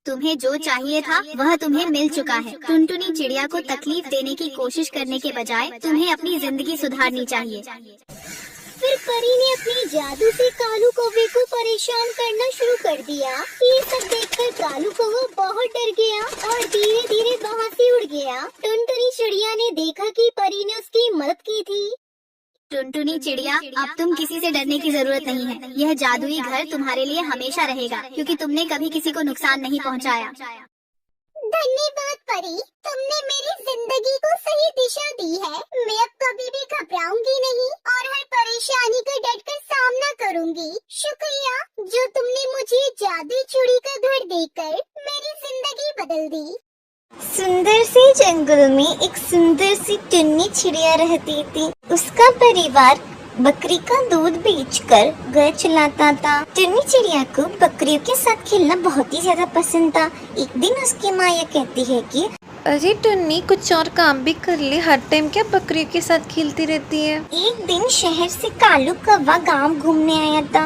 तुम्हें जो चाहिए था वह तुम्हें मिल चुका है। टुनटुनी चिड़िया को तकलीफ देने की कोशिश करने के बजाय तुम्हें अपनी जिंदगी सुधारनी चाहिए। फिर परी ने अपने जादू से कालू कौवे को परेशान करना शुरू कर दिया। ये सब देखकर कालू कौवा बहुत डर गया और धीरे धीरे वहाँ से उड़ गया। टुनटुनी चिड़िया ने देखा कि परी ने उसकी मदद की थी। टुनटुनी चिड़िया, अब तुम किसी से डरने की जरूरत नहीं है। यह जादुई घर तुम्हारे लिए हमेशा रहेगा, क्योंकि तुमने कभी किसी को नुकसान नहीं पहुंचाया। धन्यवाद परी, तुमने मेरी जिंदगी को सही दिशा दी है। मैं अब कभी भी घबराऊंगी नहीं और हर परेशानी का डटकर सामना करूंगी। शुक्रिया जो तुमने मुझे जादुई चूड़ी का घर देकर मेरी जिंदगी बदल दी। सुंदर से जंगल में एक सुंदर सी टुन्नी चिड़िया रहती थी। उसका परिवार बकरी का दूध बेचकर घर चलाता था। टुन्नी चिड़िया को बकरियों के साथ खेलना बहुत ही ज्यादा पसंद था। एक दिन उसकी माँ ये कहती है कि अरे टुन्नी, कुछ और काम भी कर ले, हर टाइम क्या बकरियों के साथ खेलती रहती है। एक दिन शहर से कालू कौवा गांव घूमने आया था।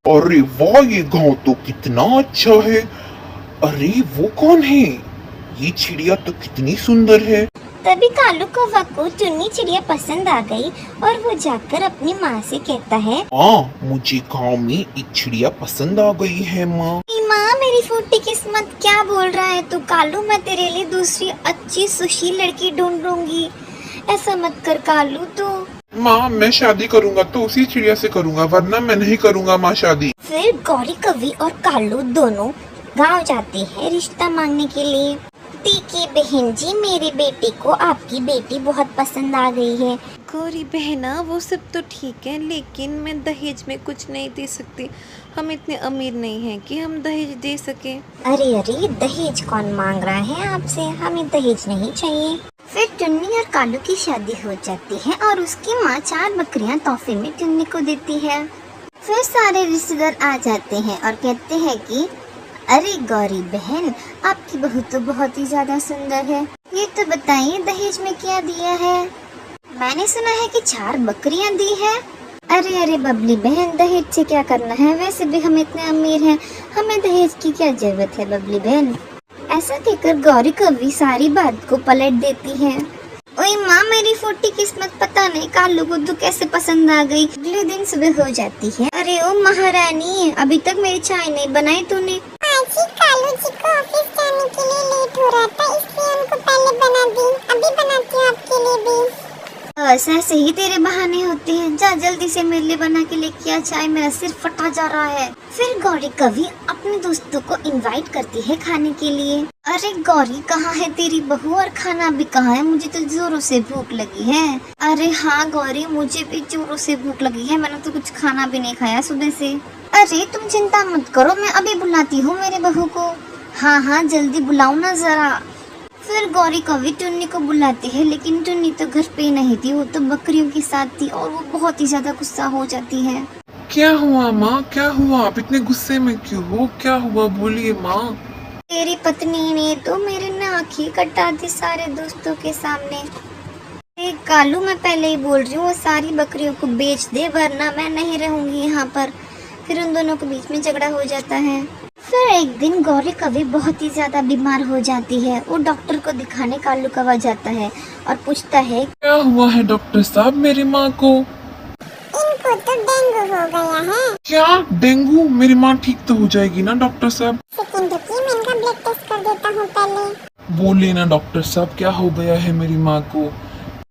अरे वाह, ये गांव तो कितना अच्छा है। अरे वो कौन है? ये चिड़िया तो कितनी सुंदर है। तभी कालू कौवा को टुन्नी चिड़िया पसंद आ गई और वो जाकर अपनी माँ से कहता है, हाँ, मुझे गांव में एक चिड़िया पसंद आ गई है माँ। माँ मेरी फूटी किस्मत, क्या बोल रहा है तू? कालू, मैं तेरे लिए दूसरी अच्छी सुशील लड़की ढूंढूंगी। ऐसा मत कर कालू तू। माँ, मैं शादी करूँगा तो उसी चिड़िया से करूँगा, वरना मैं नहीं करूँगा माँ शादी। फिर गौरी कवि और कालू दोनों गांव जाते हैं रिश्ता मांगने के लिए। देखिए बहन जी, मेरी बेटी को आपकी बेटी बहुत पसंद आ गई है। गौरी बहना, वो सब तो ठीक है, लेकिन मैं दहेज में कुछ नहीं दे सकती। हम इतने अमीर नहीं हैं कि हम दहेज दे सके। अरे अरे, दहेज कौन मांग रहा है आपसे? हमें दहेज नहीं चाहिए। फिर टुन्नी और कालू की शादी हो जाती है और उसकी माँ 4 बकरियां तोहफे में टुन्नी को देती है। फिर सारे रिश्तेदार आ जाते हैं और कहते हैं कि अरे गौरी बहन, आपकी बहू तो बहुत ही ज्यादा सुंदर है। ये तो बताइए दहेज में क्या दिया है? मैंने सुना है कि 4 बकरियां दी है। अरे अरे बबली बहन, दहेज से क्या करना है? वैसे भी हम इतने अमीर हैं, हमें दहेज की क्या जरूरत है बबली बहन। ऐसा कहकर गौरी कवि सारी बात को पलट देती है। ओए माँ, मेरी फूटी किस्मत, पता नहीं कालू को तो कैसे पसंद आ गई। अगले दिन सुबह हो जाती है। अरे ओ महारानी, अभी तक मेरी चाय नहीं बनाई तूने? जी कालू जी को ऑफिस जाने के लिए लेट हो रहा था, इसलिए उनको पहले बना दी। अभी बनाती हूँ आपके लिए भी। ऐसे ही तेरे बहाने होते हैं। जा जल्दी से मेरे लिए बना के लेके आ चाय, मेरा सिर फटा जा रहा है। फिर गौरी कवि अपने दोस्तों को इनवाइट करती है खाने के लिए। अरे गौरी, कहाँ है तेरी बहू और खाना भी कहाँ है? मुझे तो जोरों से भूख लगी है। अरे हाँ गौरी, मुझे भी जोरों से भूख लगी है, मैंने तो कुछ खाना भी नहीं खाया सुबह से। अरे तुम चिंता मत करो, मैं अभी बुलाती हूँ मेरे बहू को। हाँ हाँ, जल्दी बुलाओ ना जरा। फिर गौरी कवि टुन्नी को बुलाती है, लेकिन टुन्नी तो घर पे नहीं थी, वो तो बकरियों के साथ थी और वो बहुत ही ज्यादा गुस्सा हो जाती है। क्या हुआ माँ, क्या हुआ? आप इतने गुस्से में क्यों हो? क्या हुआ, बोलिए माँ। तेरी पत्नी ने तो मेरे नाक ही कटा दी सारे दोस्तों के सामने। कालू, मैं पहले ही बोल रही हूँ, वो सारी बकरियों को बेच दे, वरना मैं नहीं रहूंगी यहाँ पर। फिर उन दोनों के बीच में झगड़ा हो जाता है। फिर एक दिन गौरी कवि बहुत ही ज्यादा बीमार हो जाती है। वो डॉक्टर को दिखाने कालू कौवा जाता है और पूछता है, क्या हुआ है डॉक्टर साहब मेरी माँ को? इनको तो डेंगू हो गया है। क्या डेंगू? मेरी माँ ठीक तो हो जाएगी ना डॉक्टर साहब? सेकंड रुकिए, मैं इनका ब्लड टेस्ट कर देता हूँ पहले। बोलिए ना डॉक्टर साहब, क्या हो गया है मेरी माँ को?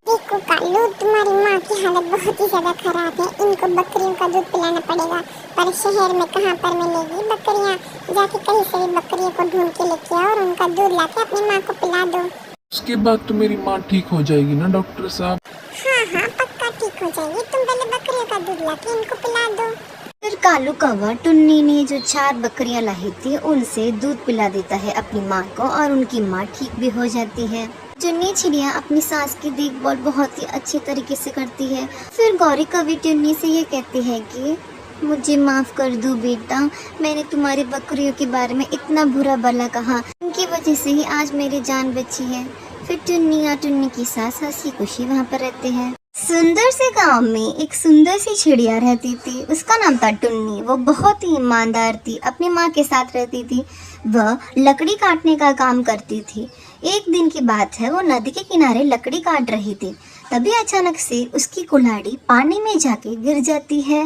देखो कालू, कालू, तुम्हारी माँ की हालत बहुत ही ज्यादा खराब है। इनको बकरियों का दूध पिलाना पड़ेगा, पर शहर में कहाँ पर मिलेगी बकरियाँ। जाके कहीं से भी बकरियों को ढूंढ के लेके आओ और उनका दूध लाके अपनी माँ को पिला दो। उसके बाद तो मेरी माँ ठीक हो जाएगी ना डॉक्टर साहब? हाँ हाँ, पक्का ठीक हो जाएगी। तुम पहले बकरियों का दूध लाके इनको पिला दो। फिर कालू कौवा टुन्नी ने जो 4 बकरियां लाई थी उनसे दूध पिला देता है अपनी माँ को और उनकी माँ ठीक भी हो जाती है। टुन्नी चिड़िया अपनी सास की देखभाल बहुत ही अच्छे तरीके से करती है। फिर गौरी कवि टुन्नी से ये कहती है कि मुझे माफ कर दो बेटा, मैंने तुम्हारी बकरियों के बारे में इतना बुरा भला कहा, उनकी वजह से ही आज मेरी जान बची है। फिर टुन्नी और टुन्नी की सास हंसी खुशी वहाँ पर रहते हैं। सुंदर से गांव में एक सुंदर सी चिड़िया रहती थी, उसका नाम था टुन्नी। वो बहुत ही ईमानदार थी, अपनी माँ के साथ रहती थी। वह लकड़ी काटने का काम करती थी। एक दिन की बात है, वो नदी के किनारे लकड़ी काट रही थी। तभी अचानक से उसकी कुल्हाड़ी पानी में जाके गिर जाती है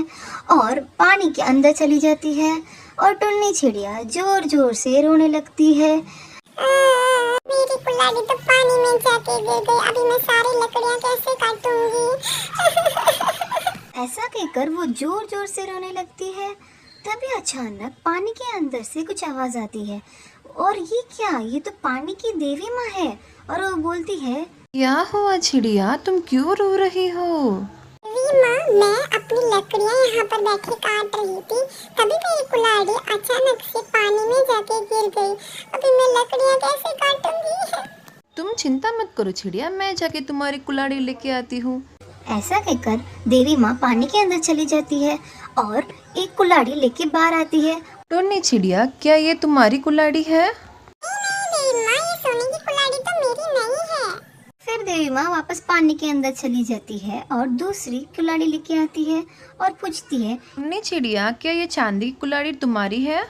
और पानी के अंदर चली जाती है और टुन्नी चिड़िया जोर जोर से रोने लगती है। मेरी कुल्हाड़ी तो पानी में जाके गिर गई, अभी मैं सारी लकड़ियाँ कैसे काटूंगी। ऐसा कहकर वो जोर जोर से रोने लगती है। तभी अचानक पानी के अंदर से कुछ आवाज आती है और ये क्या, ये तो पानी की देवी माँ है। और वो बोलती है, क्या हुआ चिड़िया, तुम क्यों रो रही हो? माँ, मैं अपनी लकड़ियाँ यहाँ पर बैठे काट रही थी, तभी मेरी कुल्हाड़ी अचानक से पानी में जाके गिर गई। अभी मैं लकड़ियाँ कैसे काटूंगी। तुम चिंता मत करो चिड़िया, मैं जाके तुम्हारी कुल्हाड़ी लेके आती हूँ। ऐसा कहकर देवी माँ पानी के अंदर चली जाती है और एक कुल्हाड़ी लेके बाहर आती है। टुन्नी चिड़िया, क्या ये तुम्हारी कुल्हाड़ी है? नहीं माँ, ये सोने की कुल्हाड़ी तो मेरी नहीं है। फिर देवी माँ वापस पानी के अंदर चली जाती है और दूसरी कुल्हाड़ी लेके आती है और पूछती है, टुन्नी चिड़िया, क्या ये चांदी की कुल्हाड़ी तुम्हारी है?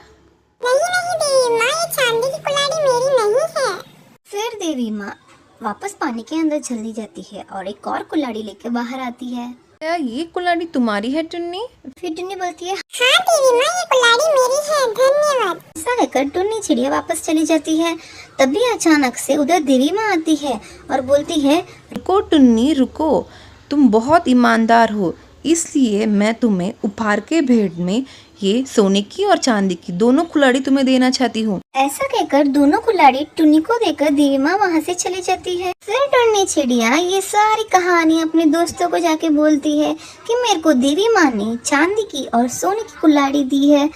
नहीं नहीं देवी माँ, ये चांदी की कुल्हाड़ी मेरी नहीं है। फिर देवी माँ वापस पानी के अंदर चली जाती है और एक और कुल्हाड़ी लेके बाहर आती है। क्या ये कुल्हाड़ी तुम्हारी है टुन्नी? फिर टुन्नी बोलती है, हाँ देवी माँ, ये कुल्हाड़ी मेरी है, धन्यवाद। ऐसा कहकर टुन्नी चिड़िया वापस चली जाती है। तभी अचानक से उधर देवी माँ आती है और बोलती है, रुको टुन्नी रुको, तुम बहुत ईमानदार हो, इसलिए मैं तुम्हें उपहार के भेंट में ये सोने की और चांदी की दोनों कुल्हाड़ी तुम्हें देना चाहती हूँ। ऐसा कहकर दोनों कुल्हाड़ी टुन्नी को देकर देवी माँ वहाँ से चली जाती है। फिर टुन्नी चिड़िया ये सारी कहानी अपने दोस्तों को जाके बोलती है कि मेरे को देवी माँ ने चांदी की और सोने की कुल्हाड़ी दी है।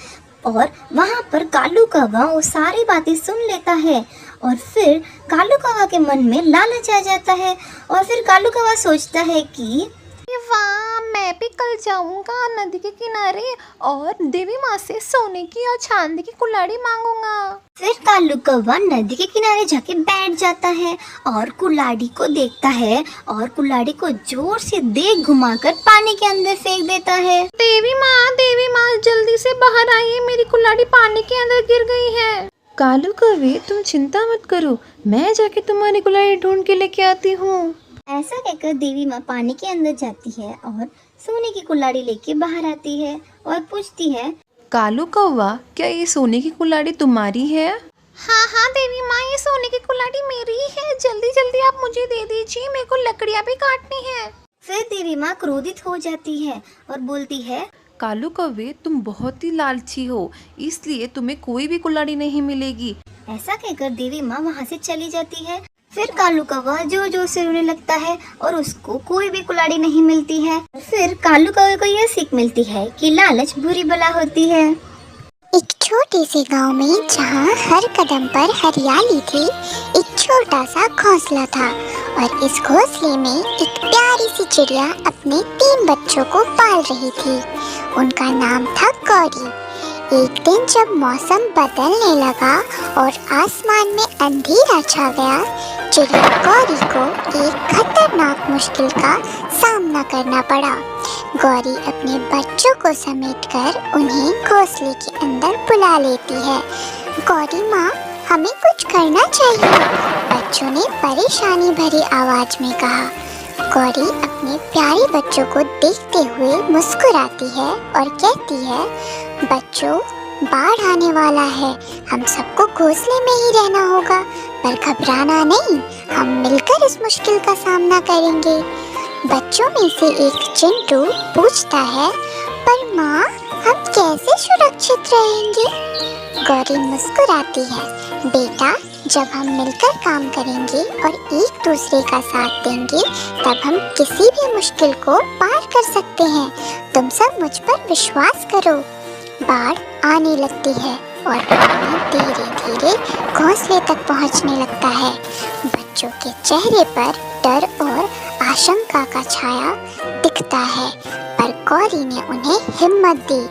और वहाँ पर कालू कौवा वो सारी बातें सुन लेता है और फिर कालू कौवा के मन में लालच आ जाता है और फिर कालू कौवा सोचता है कि वाह, मैं भी कल जाऊंगा नदी के किनारे और देवी माँ से सोने की और चांदी की कुल्हाड़ी मांगूंगा। फिर कालू कौवा नदी के किनारे जाके बैठ जाता है और कुल्हाड़ी को देखता है और कुल्हाड़ी को जोर से देख घुमाकर पानी के अंदर फेंक देता है। देवी माँ जल्दी से बाहर आइए, मेरी कुल्हाड़ी पानी के अंदर गिर गई है। कालू कौवे, तुम चिंता मत करो, मैं जाके तुम्हारी कुल्हाड़ी ढूंढ के लेके आती हूँ। ऐसा कहकर देवी माँ पानी के अंदर जाती है और सोने की कुल्हाड़ी लेके बाहर आती है और पूछती है, कालू कौवा, क्या ये सोने की कुल्हाड़ी तुम्हारी है? हाँ देवी माँ, ये सोने की कुल्हाड़ी मेरी ही है, जल्दी जल्दी आप मुझे दे दीजिए, मेरे को लकड़ियाँ भी काटनी है। फिर देवी माँ क्रोधित हो जाती है और बोलती है, कालू कौवे, तुम बहुत ही लालची हो, इसलिए तुम्हें कोई भी कुल्हाड़ी नहीं मिलेगी। ऐसा कहकर देवी माँ वहाँ से चली जाती है। फिर कालू कौवा जोर जोर से रोने लगता है और उसको कोई भी कुल्हाड़ी नहीं मिलती है। फिर कालू कौवे को यह सीख मिलती है कि लालच बुरी बला होती है। एक छोटे से गांव में जहां हर कदम पर हरियाली थी, एक छोटा सा घोंसला था और इस घोंसले में एक प्यारी सी चिड़िया अपने 3 बच्चों को पाल रही थी। उनका नाम था गौरी। एक दिन जब मौसम बदलने लगा और आसमान में अंधेरा छा गया, चिड़िया गौरी को एक खतरनाक मुश्किल का सामना करना पड़ा। गौरी अपने बच्चों को समेटकर उन्हें घोंसले के अंदर बुला लेती है। गौरी माँ, हमें कुछ करना चाहिए, बच्चों ने परेशानी भरी आवाज में कहा। गौरी अपने प्यारे बच्चों को देखते हुए मुस्कुराती है और कहती है, बच्चों, बाढ़ आने वाला है, हम सबको घोंसले में ही रहना होगा, पर घबराना नहीं, हम मिलकर इस मुश्किल का सामना करेंगे। बच्चों में से एक चिंटू पूछता है, पर माँ हम कैसे सुरक्षित रहेंगे? गौरी मुस्कुराती है, बेटा जब हम मिलकर काम करेंगे और एक दूसरे का साथ देंगे तब हम किसी भी मुश्किल को पार कर सकते हैं। तुम सब मुझ पर विश्वास करो। बाढ़ आने लगती है और पानी धीरे धीरे घोंसले तक पहुंचने लगता है। बच्चों के चेहरे पर डर और आशंका का छाया दिखता है, पर गौरी ने उन्हें हिम्मत दी।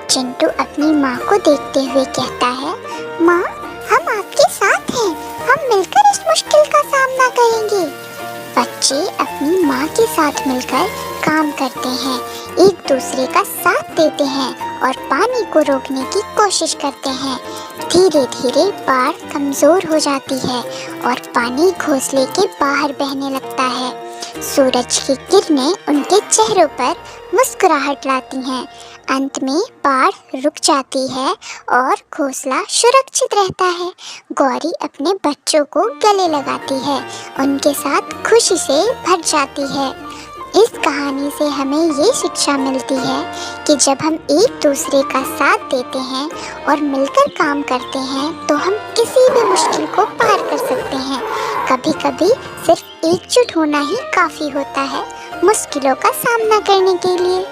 चिंटू अपनी माँ को देखते हुए कहता है, माँ हम आपके साथ हैं, हम मिलकर इस मुश्किल का सामना करेंगे। बच्चे अपनी माँ के साथ मिलकर काम करते हैं, एक दूसरे का साथ देते हैं और पानी को रोकने की कोशिश करते हैं। धीरे धीरे बाढ़ कमजोर हो जाती है और पानी घोंसले के बाहर बहने लगता है। सूरज की किरणें उनके चेहरों पर मुस्कुराहट लाती हैं। अंत में बाढ़ रुक जाती है और घोंसला सुरक्षित रहता है। गौरी अपने बच्चों को गले लगाती है, उनके साथ खुशी से भर जाती है। इस कहानी से हमें ये शिक्षा मिलती है कि जब हम एक दूसरे का साथ देते हैं और मिलकर काम करते हैं तो हम किसी भी मुश्किल को पार कर सकते हैं। कभी कभी सिर्फ एकजुट होना ही काफ़ी होता है मुश्किलों का सामना करने के लिए।